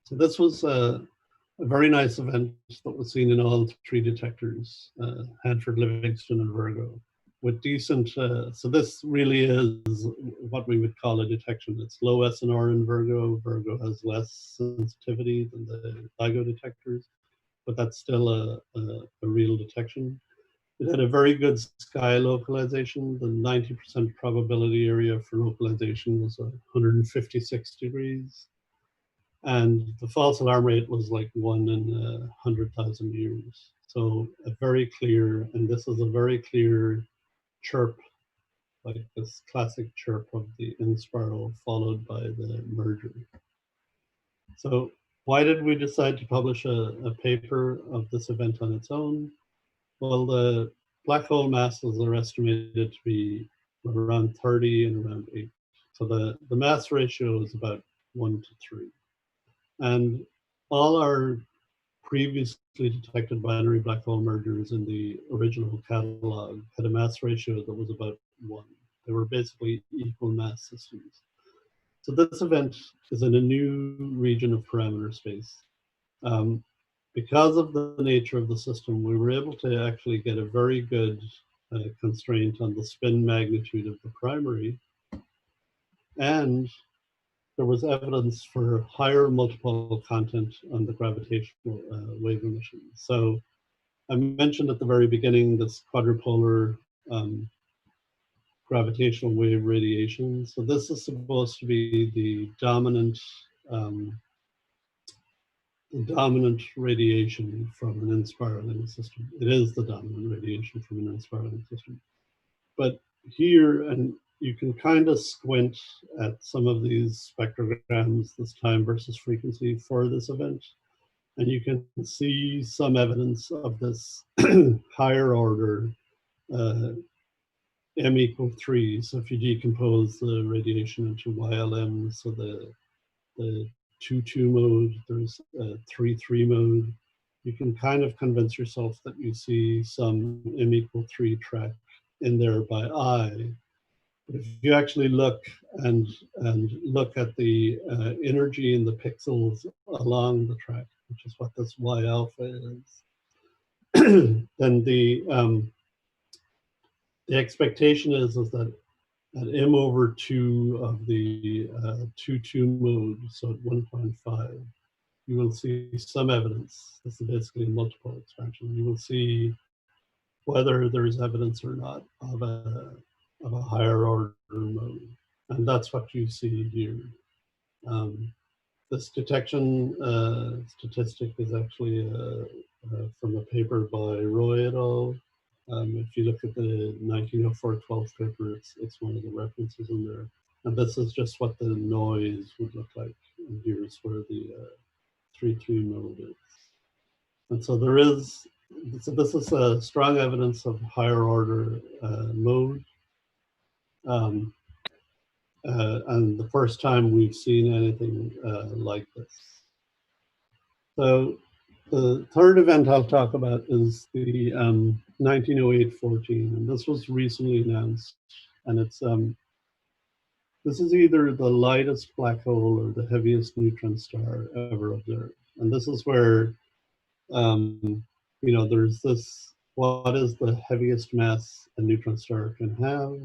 So this was a very nice event that was seen in all three detectors, Hanford, Livingston, and Virgo, with decent, so this really is what we would call a detection. It's low SNR in Virgo. Virgo has less sensitivity than the LIGO detectors, but that's still a real detection. It had a very good sky localization. The 90% probability area for localization was 156 degrees. And the false alarm rate was like 1 in 100,000 years. So a very clear, and this is a very clear chirp, like this classic chirp of the in spiral followed by the merger. So why did we decide to publish a paper of this event on its own? Well, the black hole masses are estimated to be around 30 and around 8. So the mass ratio is about 1 to 3. And all our previously detected binary black hole mergers in the original catalog had a mass ratio that was about 1. They were basically equal mass systems. So this event is in a new region of parameter space. Because of the nature of the system, we were able to actually get a very good constraint on the spin magnitude of the primary. And there was evidence for higher multiple content on the gravitational wave emission. So I mentioned at the very beginning this quadrupolar gravitational wave radiation. So this is supposed to be the dominant radiation from an inspiraling system. It is the dominant radiation from an inspiraling system. But here, and you can kind of squint at some of these spectrograms, this time versus frequency for this event, and you can see some evidence of this higher order M equal 3. So if you decompose the radiation into YLM, so the 2-2 mode, there's a 3-3 mode, you can kind of convince yourself that you see some M equal 3 track in there by eye. But if you actually look and look at the energy in the pixels along the track, which is what this Y alpha is, then the expectation is that at M over 2 of the 2-2 mode, so at 1.5, you will see some evidence. This is basically a multiple expansion. You will see whether there's evidence or not of a higher order mode. And that's what you see here. This detection statistic is actually from a paper by Roy et al. If you look at the 1904-12 paper, it's one of the references in there. And this is just what the noise would look like. And here's where the 3-3 mode is. And so there is, so this is strong evidence of higher order mode. And the first time we've seen anything like this. So the third event I'll talk about is the 1908-14, and this was recently announced, and it's This is either the lightest black hole or the heaviest neutron star ever observed. And this is where, there's this, what is the heaviest mass a neutron star can have?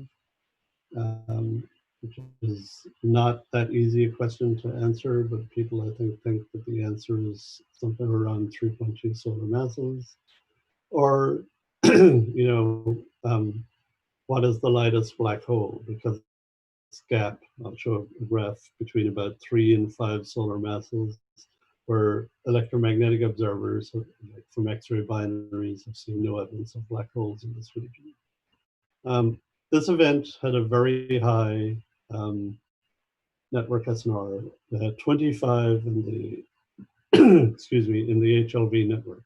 Which is not that easy a question to answer, but people I think that the answer is something around 3.2 solar masses. Or, what is the lightest black hole? Because this gap, I'll show a graph between about 3 and 5 solar masses, where electromagnetic observers from X-ray binaries have seen no evidence of black holes in this region. This event had a very high network SNR. It had 25 in the, excuse me, in the HLV network.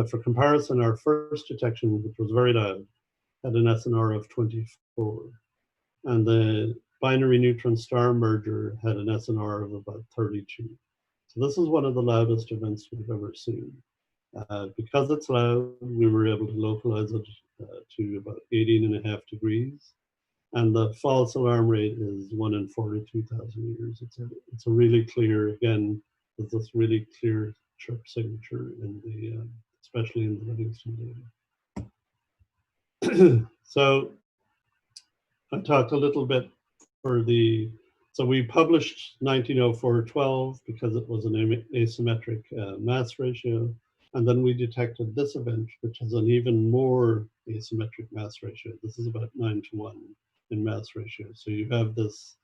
For comparison, our first detection, which was very loud, had an SNR of 24. And the Binary Neutron Star merger had an SNR of about 32. So this is one of the loudest events we've ever seen. Because it's loud, we were able to localize it to about 18.5 degrees. And the false alarm rate is 1 in 42,000 years. It's a really clear, again, there's this really clear chirp signature in the, especially in the Livingston data. So I talked a little bit so we published 1904-12 because it was an asymmetric mass ratio. And then we detected this event, which has an even more asymmetric mass ratio. This is about 9:1 in mass ratio. So you have this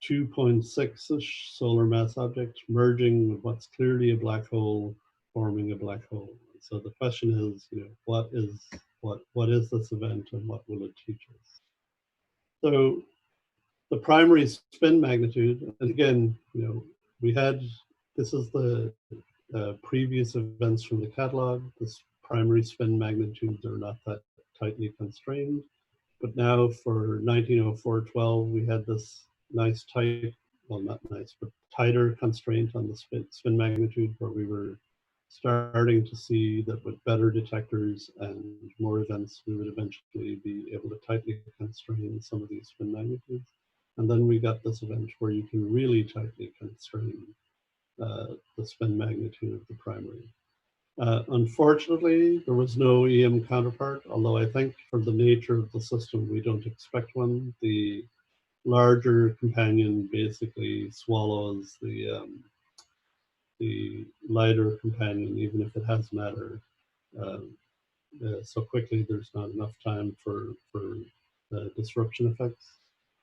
2.6-ish solar mass object merging with what's clearly a black hole, forming a black hole. So the question is, what is this event and what will it teach us? So the primary spin magnitude, and again, this is the previous events from the catalog. This primary spin magnitudes are not that tightly constrained, but now for 1904-12, we had this nice tight, well, not nice, but tighter constraint on the spin magnitude, where we were starting to see that with better detectors and more events, we would eventually be able to tightly constrain some of these spin magnitudes. And then we got this event where you can really tightly constrain the spin magnitude of the primary. Unfortunately, there was no EM counterpart, although I think for the nature of the system, we don't expect one. The larger companion basically swallows the lighter companion, even if it has matter. So quickly, there's not enough time for disruption effects.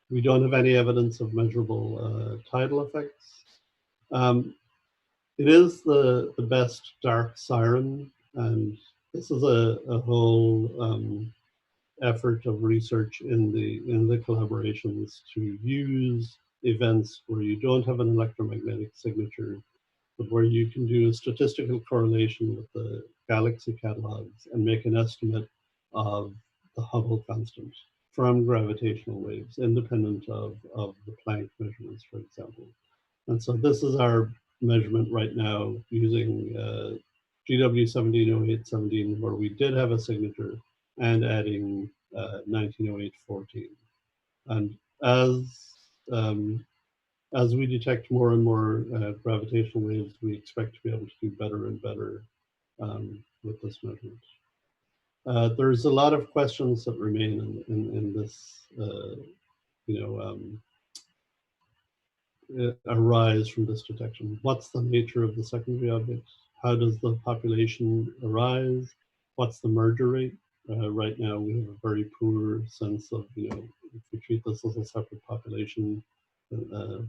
We don't have any evidence of measurable tidal effects. It is the best dark siren, and this is a whole effort of research in the collaborations to use events where you don't have an electromagnetic signature, but where you can do a statistical correlation with the galaxy catalogs and make an estimate of the Hubble constant from gravitational waves, independent of the Planck measurements, for example. And so this is our measurement right now using GW 1708-17, where we did have a signature, and adding 1908-14. And as we detect more and more gravitational waves, we expect to be able to do better and better with this measurement. There's a lot of questions that remain in this, arise from this detection. What's the nature of the secondary object? How does the population arise? What's the merger rate? Right now, we have a very poor sense of, if we treat this as a separate population,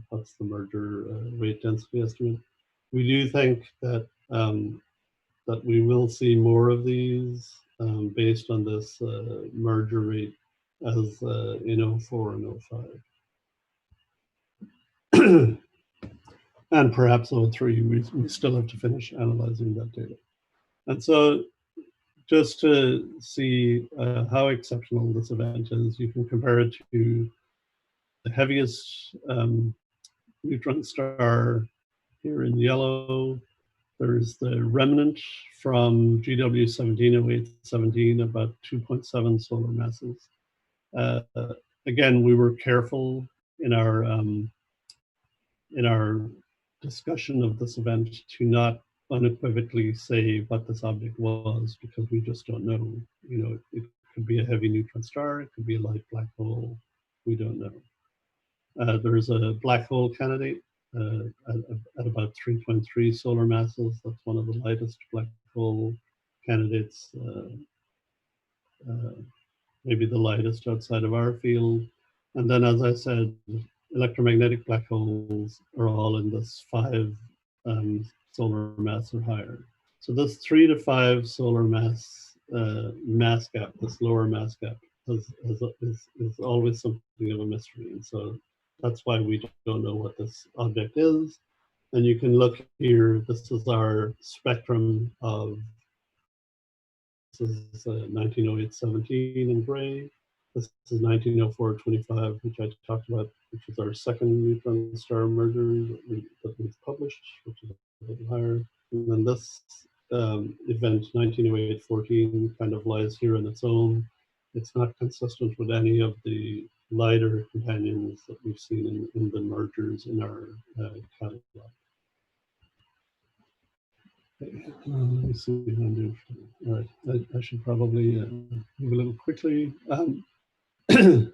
what's the merger rate density estimate? We do think that that we will see more of these based on this merger rate as in 04 and 05. And perhaps 03, we still have to finish analyzing that data. And so just to see how exceptional this event is, you can compare it to the heaviest neutron star here in yellow. There's the remnant from GW 1708-17, about 2.7 solar masses. Again, we were careful in our discussion of this event to not unequivocally say what this object was, because we just don't know. You know, it could be a heavy neutron star, it could be a light black hole, we don't know. There's a black hole candidate at about 3.3 solar masses. That's one of the lightest black hole candidates, maybe the lightest outside of our field. And then, as I said, electromagnetic black holes are all in this 5 solar mass or higher. So this 3 to 5 solar mass gap, this lower mass gap, is always something of a mystery. And so that's why we don't know what this object is. And you can look here, this is our spectrum of, this is 1908-17 in gray. This is 1904-25, which I talked about, which is our second neutron star merger that we've published, which is a little higher. And then this event, 1908-14, kind of lies here on its own. It's not consistent with any of the lighter companions that we've seen in the mergers in our catalog. Let me see how I'm doing. All right, I should probably move a little quickly. GW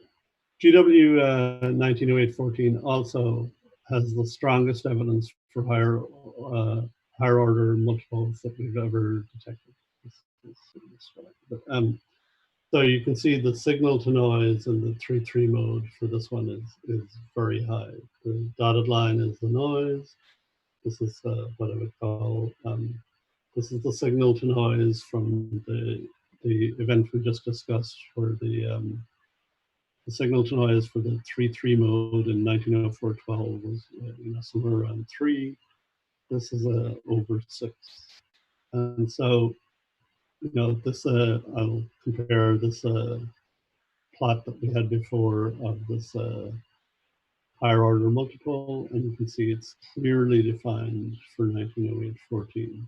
1908-14 also has the strongest evidence for higher order multiples that we've ever detected. So you can see the signal to noise in the 3-3 mode for this one is very high. The dotted line is the noise. This is what I would call, this is the signal to noise from the event we just discussed, where the signal to noise for the 3-3 mode in 1904-12 was somewhere around 3. This is over 6. And so, this, I'll compare this plot that we had before of this higher order multiple, and you can see it's clearly defined for 1908-14.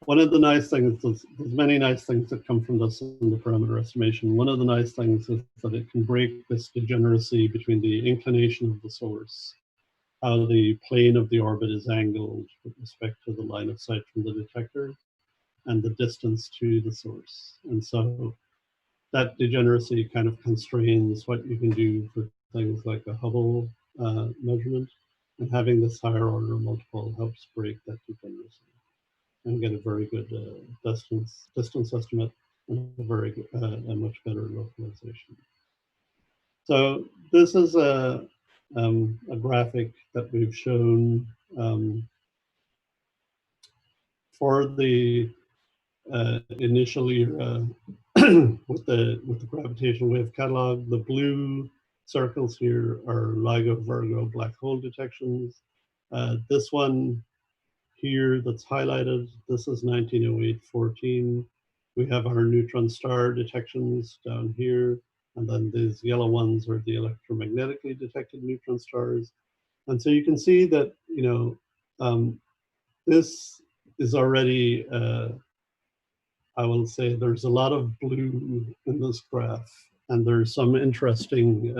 One of the nice things, there's many nice things that come from this in the parameter estimation. One of the nice things is that it can break this degeneracy between the inclination of the source, how the plane of the orbit is angled with respect to the line of sight from the detector, and the distance to the source. And so that degeneracy kind of constrains what you can do for things like a Hubble measurement, and having this higher order multiple helps break that degeneracy and get a very good distance estimate and a much better localization. So this is a graphic that we've shown for the initial era with the gravitational wave catalog. The blue circles here are LIGO-Virgo black hole detections. This one here that's highlighted, this is 1908-14. We have our neutron star detections down here, and then these yellow ones are the electromagnetically detected neutron stars. And so you can see that, this is already, I will say there's a lot of blue in this graph, and there's some interesting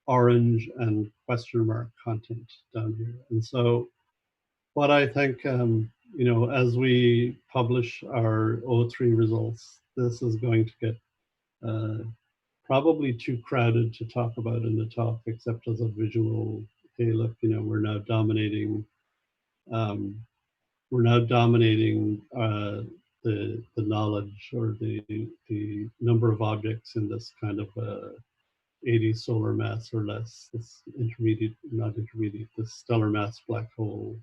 orange and question mark content down here. And so what I think, as we publish our O3 results, this is going to get probably too crowded to talk about in the talk, except as a visual, hey, look, we're now dominating the knowledge or the number of objects in this kind of 80 solar mass or less, this this stellar mass black hole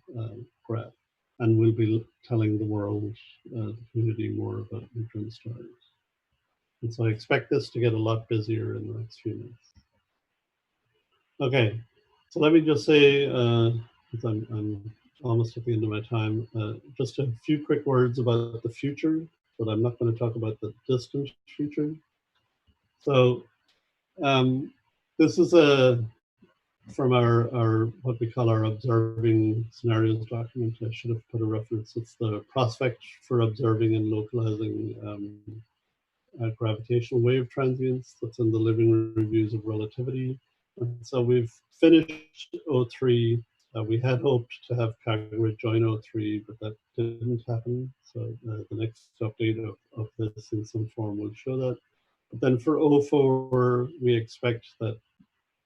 graph. And we'll be telling the world, the community, more about neutron stars. And so I expect this to get a lot busier in the next few minutes. Okay, so let me just say, because I'm almost at the end of my time, just a few quick words about the future, but I'm not going to talk about the distant future. So this is from our what we call our observing scenarios document. I should have put a reference. It's the prospect for observing and localizing gravitational wave transients. That's in the Living Reviews of Relativity. And so we've finished O3. We had hoped to have Kagura join O3, but that didn't happen. So the next update of this in some form will show that. But then for O4, we expect that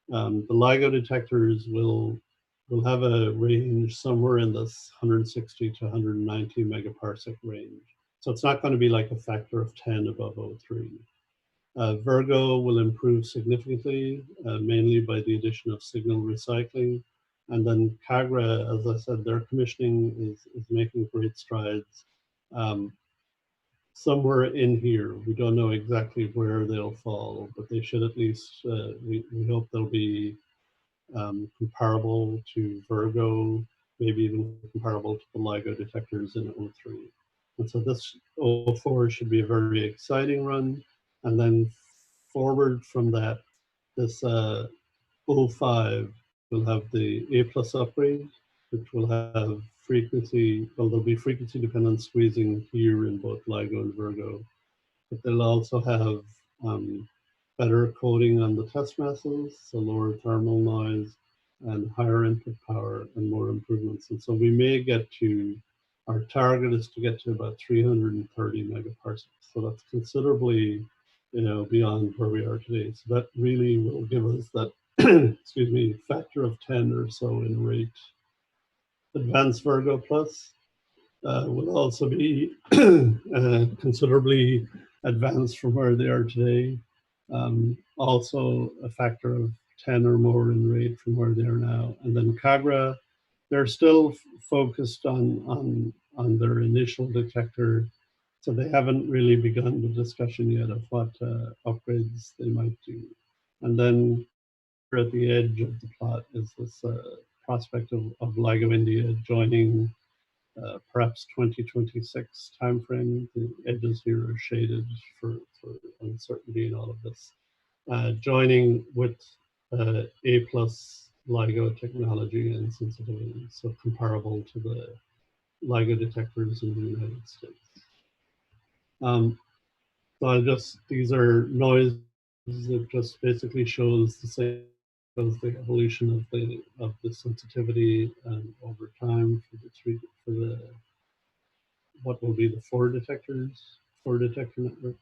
the LIGO detectors will have a range somewhere in this 160 to 190 megaparsec range. So it's not going to be like a factor of 10 above O3. Virgo will improve significantly, mainly by the addition of signal recycling. And then Kagura, as I said, their commissioning is making great strides. Somewhere in here, we don't know exactly where they'll fall, but they should at least, we hope they'll be comparable to Virgo, maybe even comparable to the LIGO detectors in O3. And so this O4 should be a very exciting run. And then forward from that, this O5 will have the A+ upgrade, which will have frequency, well, there'll be frequency dependent squeezing here in both LIGO and Virgo, but they'll also have better coding on the test masses, so lower thermal noise and higher input power and more improvements. And so we may get to, our target is to get to about 330 megaparsecs. So that's considerably, beyond where we are today. So that really will give us that, excuse me, factor of 10 or so in rate. Advanced Virgo Plus will also be considerably advanced from where they are today. Also a factor of 10 or more in rate from where they are now. And then Kagura, they're still focused on their initial detector. So they haven't really begun the discussion yet of what upgrades they might do. And then at the edge of the plot is this prospect of LIGO India joining perhaps 2026 timeframe. The edges here are shaded for uncertainty in all of this. Joining with A+ LIGO technology and sensitivity, so comparable to the LIGO detectors in the United States. So these are noise that just basically shows the same as the evolution of the sensitivity over time for the what will be the four detector network.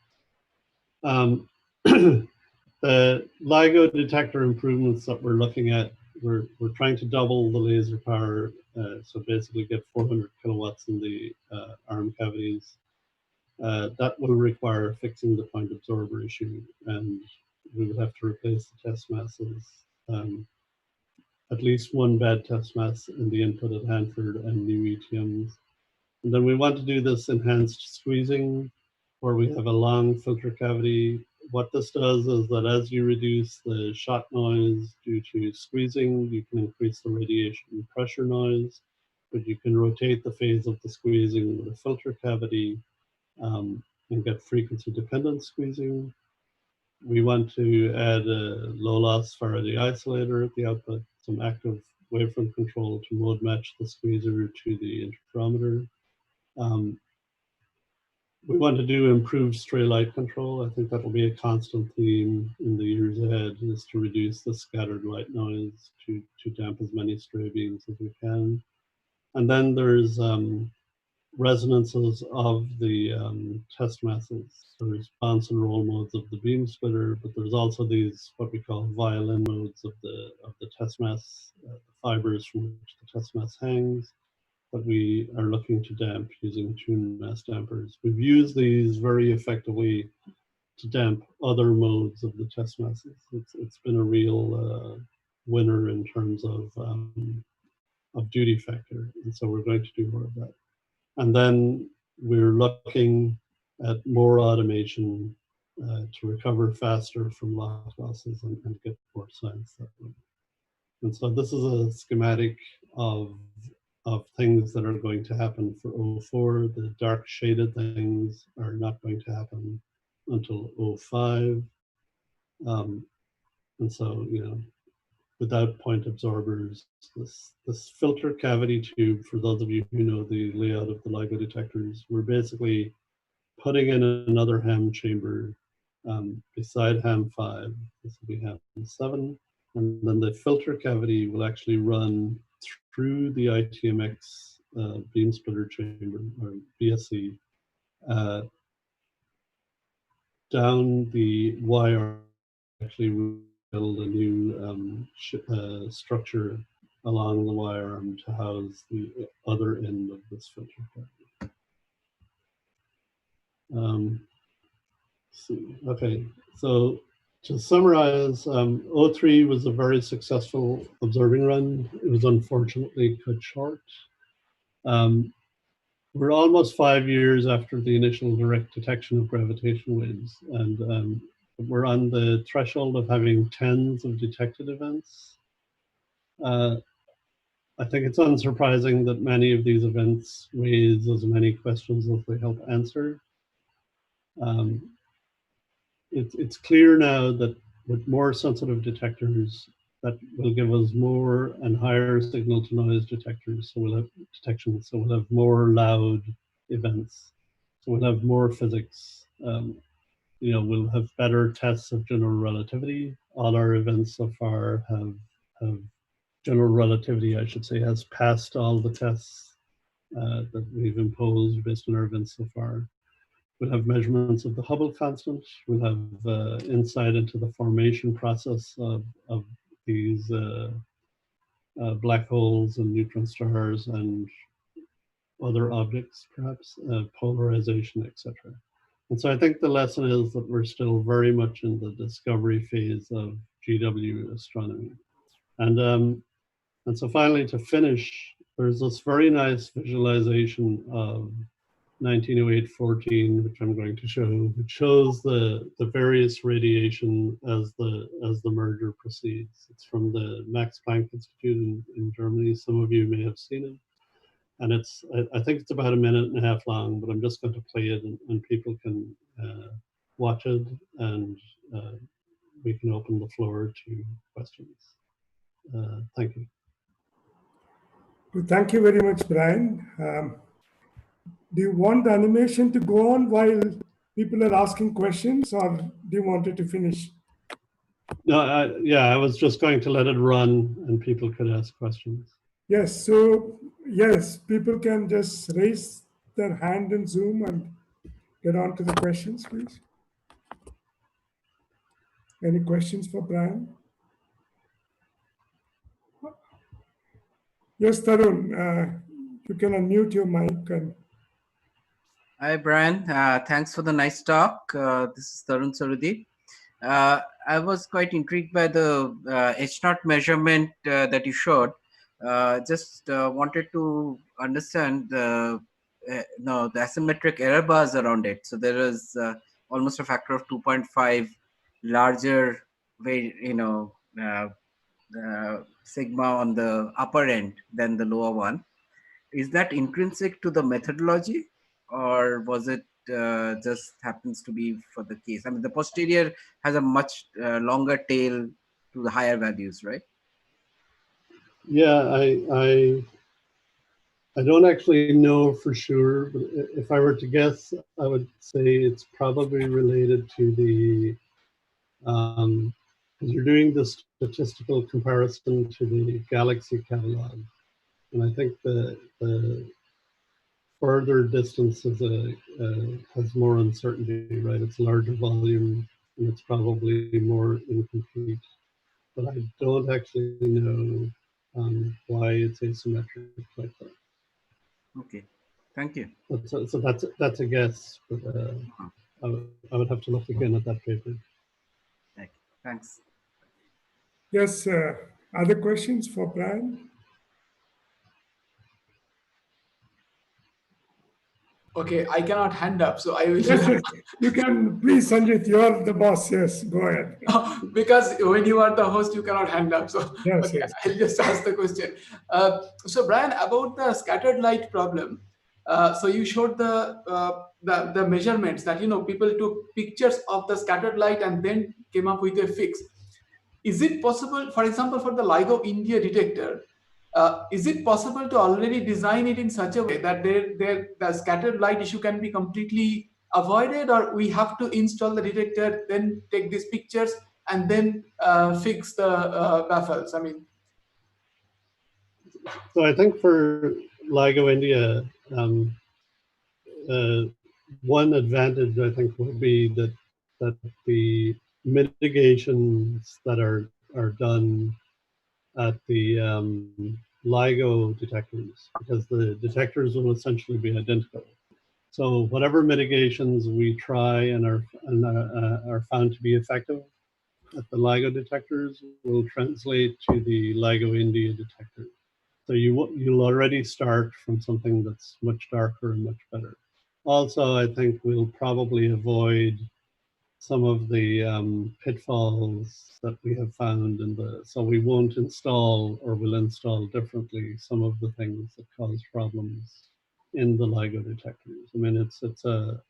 The LIGO detector improvements that we're looking at, we're trying to double the laser power, so basically get 400 kilowatts in the arm cavities. That will require fixing the point absorber issue, and we would have to replace the test masses. At least one bad test mass in the input at Hanford and new ETMs. And then we want to do this enhanced squeezing, where we have a long filter cavity. What this does is that as you reduce the shot noise due to squeezing, you can increase the radiation pressure noise, but you can rotate the phase of the squeezing with a filter cavity and get frequency dependent squeezing. We want to add a low loss Faraday isolator at the output, some active wavefront control to mode match the squeezer to the interferometer. We want to do improved stray light control. I think that will be a constant theme in the years ahead, is to reduce the scattered light noise to damp as many stray beams as we can. And then there's resonances of the test masses. There's bounce and roll modes of the beam splitter, but there's also these what we call violin modes of the test mass, the fibers from which the test mass hangs, that we are looking to damp using tune mass dampers. We've used these very effectively to damp other modes of the test masses. It's been a real winner in terms of duty factor, and so we're going to do more of that. And then we're looking at more automation to recover faster from loss losses and get more science that way. And so this is a schematic of things that are going to happen for O4. The dark shaded things are not going to happen until O5. And so, without point absorbers, this filter cavity tube, for those of you who know the layout of the LIGO detectors, we're basically putting in another ham chamber beside ham 5. This will be ham 7. And then the filter cavity will actually run through the ITMX beam splitter chamber, or BSC, down the Y-arm. Actually build a new structure along the Y-arm to house the other end of this filter cavity. Okay, so to summarize, O3 was a very successful observing run. It was unfortunately cut short. We're almost 5 years after the initial direct detection of gravitational waves, and we're on the threshold of having tens of detected events. I think it's unsurprising that many of these events raise as many questions as they help answer. It's clear now that with more sensitive detectors, that will give us more and higher signal to noise detectors. So we'll have detections. So we'll have more loud events. So we'll have more physics. We'll have better tests of general relativity. All our events so far have general relativity, I should say, has passed all the tests that we've imposed based on our events so far. We'll have measurements of the Hubble constant. We'll have insight into the formation process of these black holes and neutron stars and other objects, perhaps, polarization, etc. And so I think the lesson is that we're still very much in the discovery phase of GW astronomy. And so finally, to finish, there's this very nice visualization of 1908-14, which I'm going to show, which shows the various radiation as the merger proceeds. It's from the Max Planck Institute in Germany. Some of you may have seen it. And I think it's about 1.5 minutes long, but I'm just going to play it and people can watch it, and we can open the floor to questions. Thank you. Well, thank you very much, Brian. Do you want the animation to go on while people are asking questions, or do you want it to finish? No, I was just going to let it run and people could ask questions. Yes, so yes, people can just raise their hand in Zoom and get on to the questions, please. Any questions for Brian? Yes, Tarun, you can unmute your mic. And hi, Brian. Thanks for the nice talk. This is Tarun Sarudi. I was quite intrigued by the H0 measurement that you showed. Just wanted to understand the asymmetric error bars around it. So there is almost a factor of 2.5 larger, sigma on the upper end than the lower one. Is that intrinsic to the methodology, or was it just happens to be for the case? I mean, the posterior has a much longer tail to the higher values, right? Yeah, I don't actually know for sure, but if I were to guess, I would say it's probably related to the, because you're doing the statistical comparison to the galaxy catalog. And I think the further distance has more uncertainty, right? It's a larger volume and it's probably more incomplete. But I don't actually know why it's asymmetric like that. Okay, thank you. So that's a guess, but I would have to look again at that paper. Thanks. yes, other questions for Brian? Okay, I cannot hand up, so I will. Yes, you can, please, Sanjit, you're the boss. Yes, go ahead. Because when you are the host, you cannot hand up. So Yes, okay, yes. I'll just ask the question. So Brian, about the scattered light problem. So you showed the measurements that people took pictures of the scattered light and then came up with a fix. Is it possible, for example, for the LIGO India detector, is it possible to already design it in such a way that the scattered light issue can be completely avoided, or we have to install the detector, then take these pictures, and then fix the baffles? I mean, So I think for LIGO India, uh, one advantage I think would be that the mitigations that are done at the LIGO detectors, because the detectors will essentially be identical. So whatever mitigations we try and are found to be effective at the LIGO detectors will translate to the LIGO India detector. So you'll already start from something that's much darker and much better. Also, I think we'll probably avoid some of the pitfalls that we have found so we won't install, or will install differently, some of the things that cause problems in the LIGO detectors. I mean, it's a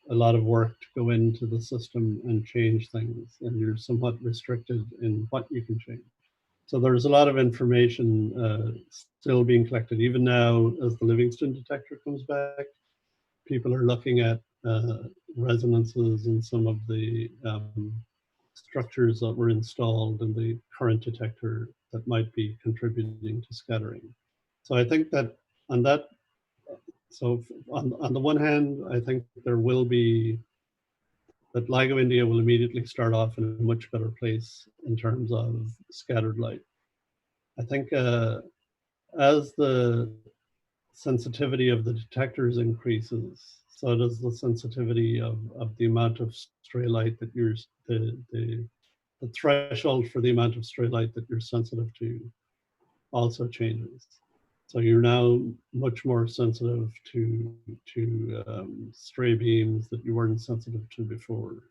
lot of work to go into the system and change things, and you're somewhat restricted in what you can change. So there's a lot of information still being collected. Even now, as the Livingston detector comes back, people are looking at resonances in some of the structures that were installed in the current detector that might be contributing to scattering. So I think that on that, so on the one hand, I think there will be, that LIGO India will immediately start off in a much better place in terms of scattered light. I think as the sensitivity of the detectors increases, so does the sensitivity of the amount of stray light that you're, the threshold for the amount of stray light that you're sensitive to also changes. So you're now much more sensitive to stray beams that you weren't sensitive to before.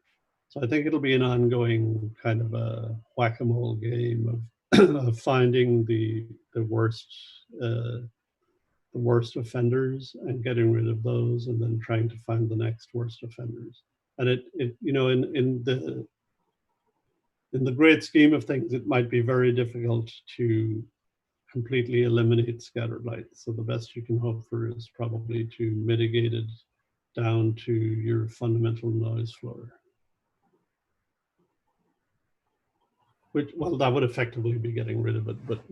So I think it'll be an ongoing kind of a whack-a-mole game of finding the worst offenders and getting rid of those, and then trying to find the next worst offenders. And it you know, in the great scheme of things, it might be very difficult to completely eliminate scattered light. So the best you can hope for is probably to mitigate it down to your fundamental noise floor. Which, well, that would effectively be getting rid of it, but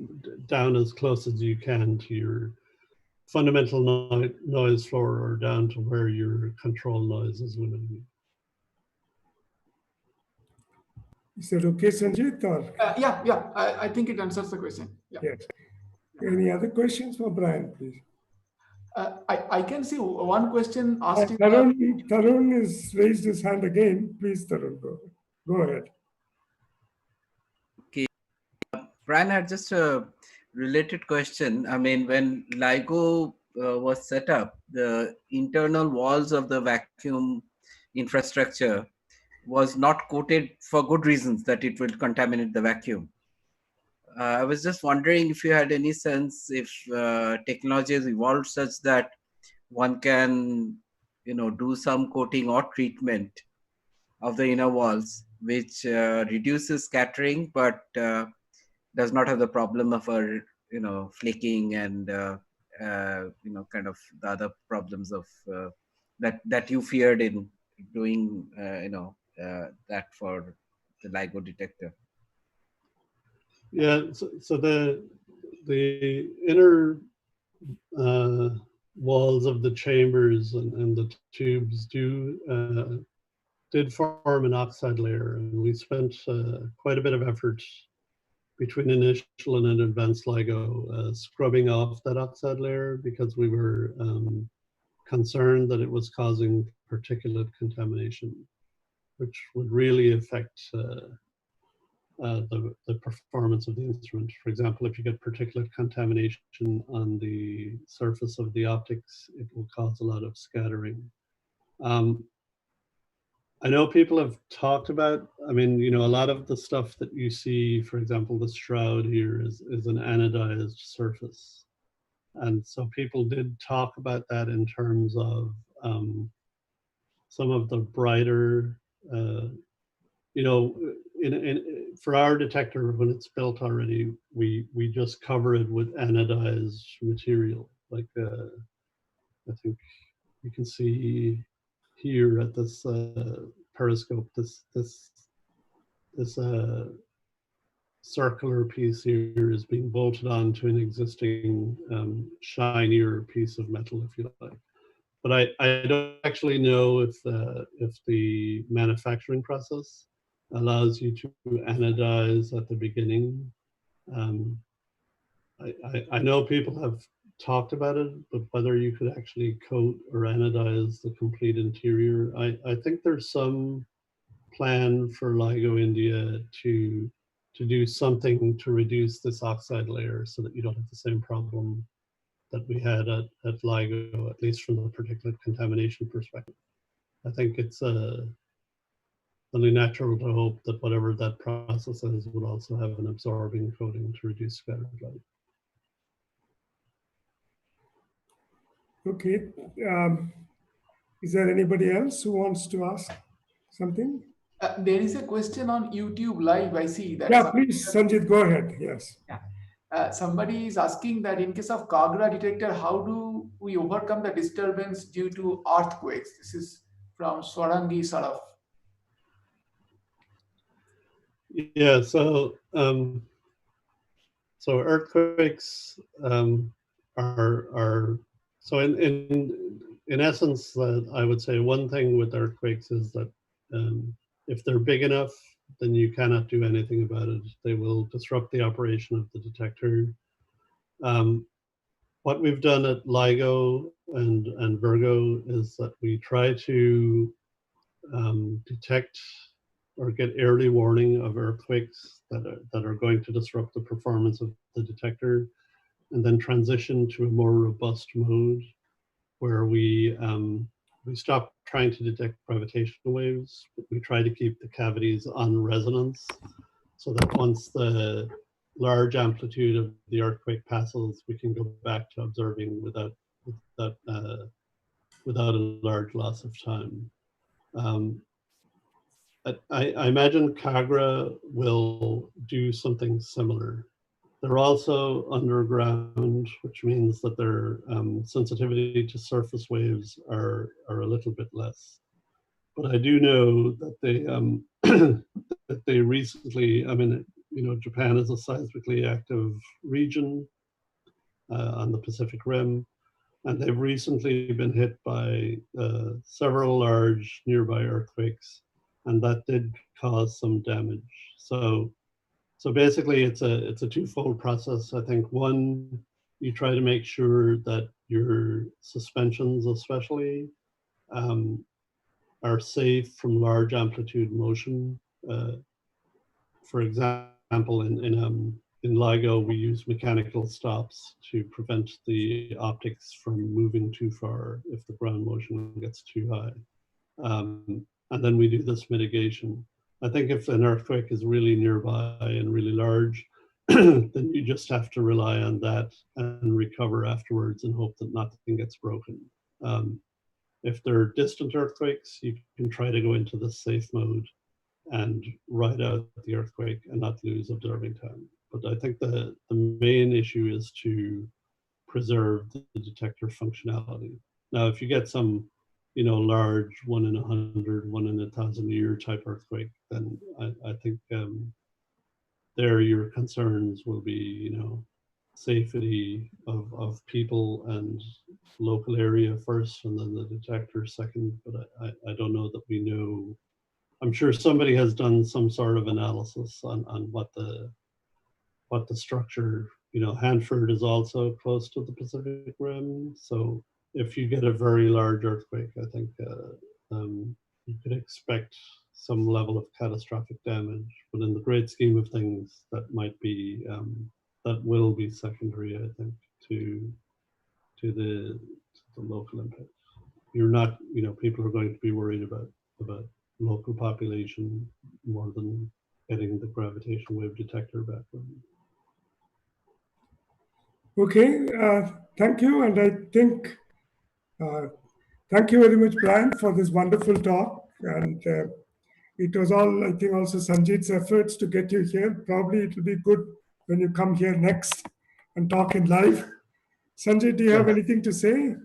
down as close as you can to your fundamental noise floor, or down to where your control noise is limited. Is that okay, Sanjit? Or yeah, I think it answers the question. Yeah. yes. Any other questions for Brian, please? I can see one question asked. Tarun has raised his hand again. Please, Tarun, go ahead. Okay. Brian had just a related question. I mean, when LIGO was set up, the internal walls of the vacuum infrastructure was not coated for good reasons, that it will contaminate the vacuum. I was just wondering if you had any sense if technology has evolved such that one can, do some coating or treatment of the inner walls, which reduces scattering, but does not have the problem of flaking and kind of the other problems of that you feared in doing that for the LIGO detector. Yeah, so the inner walls of the chambers and the tubes did form an oxide layer, and we spent quite a bit of effort between initial and an advanced LIGO scrubbing off that oxide layer, because we were concerned that it was causing particulate contamination, which would really affect the performance of the instrument. For example, if you get particulate contamination on the surface of the optics, it will cause a lot of scattering. I know people have talked about, I mean, a lot of the stuff that you see, for example, the shroud here is an anodized surface. And so people did talk about that in terms of some of the brighter, for our detector, when it's built already, we just cover it with anodized material, like I think you can see here at this periscope, this circular piece here is being bolted onto an existing shinier piece of metal, if you like. But I don't actually know if the manufacturing process allows you to anodize at the beginning. I know people have talked about it, but whether you could actually coat or anodize the complete interior, I think there's some plan for LIGO India to do something to reduce this oxide layer so that you don't have the same problem that we had at LIGO, at least from the particulate contamination perspective. I think it's only natural to hope that whatever that process is would also have an absorbing coating to reduce scattered light. Okay. Is there anybody else who wants to ask something? There is a question on YouTube Live. I see that. Yeah, please, Sanjit, go ahead. Yes. Yeah. Somebody is asking that in case of Kagra detector, how do we overcome the disturbance due to earthquakes? This is from Swarangi Saraf. Yeah, so earthquakes are so in essence, I would say one thing with earthquakes is that if they're big enough, then you cannot do anything about it. They will disrupt the operation of the detector. What we've done at LIGO and Virgo is that we try to detect or get early warning of earthquakes that are going to disrupt the performance of the detector, and then transition to a more robust mode where we stop trying to detect gravitational waves, but we try to keep the cavities on resonance so that once the large amplitude of the earthquake passes, we can go back to observing without a large loss of time. I imagine Kagra will do something similar. They're also underground, which means that their sensitivity to surface waves are a little bit less. But I do know that they that they recently, I mean, you know, Japan is a seismically active region on the Pacific Rim, and they've recently been hit by several large nearby earthquakes, and that did cause some damage. So basically, it's a twofold process. I think one, you try to make sure that your suspensions, especially, are safe from large amplitude motion. For example, in LIGO, we use mechanical stops to prevent the optics from moving too far if the ground motion gets too high. And then we do this mitigation. I think if an earthquake is really nearby and really large, then you just have to rely on that and recover afterwards and hope that nothing gets broken. If they're distant earthquakes, you can try to go into the safe mode and ride out the earthquake and not lose observing time. But I think the main issue is to preserve the detector functionality. Now, if you get some, you know, large 1 in 100, 1 in 1,000 year type earthquake, then I think there your concerns will be, you know, safety of people and local area first, and then the detector second. But I don't know that we know. I'm sure somebody has done some sort of analysis on what the structure, you know, Hanford is also close to the Pacific Rim. So if you get a very large earthquake, I think you could expect some level of catastrophic damage. But in the great scheme of things, that might be, that will be secondary, I think, to the local impact. You're not, you know, people are going to be worried about local population more than getting the gravitational wave detector back on. Okay, thank you. And I think, thank you very much, Brian, for this wonderful talk. And it was all, I think, also Sanjit's efforts to get you here. Probably it will be good when you come here next and talk in live. Sanjit, do you have anything to say?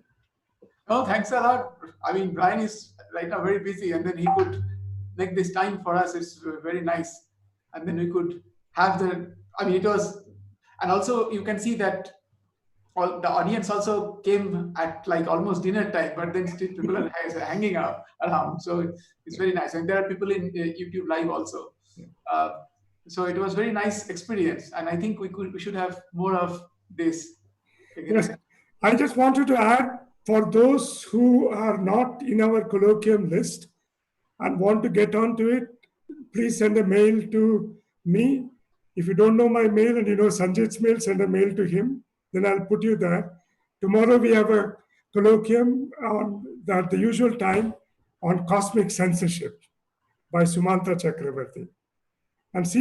Oh, thanks a lot. I mean, Brian is right now very busy, and then he could make this time for us. It's very nice. And then we could have I mean, it was, and also you can see that all the audience also came at like almost dinner time, but then still people are hanging out around. So it's very nice. And there are people in YouTube Live also. So it was very nice experience. And I think we should have more of this. Yes, I just wanted to add, for those who are not in our colloquium list and want to get onto it, please send a mail to me. If you don't know my mail and you know Sanjit's mail, send a mail to him. Then I'll put you there. Tomorrow we have a colloquium at the usual time on cosmic censorship by Sumanta Chakravarti. And see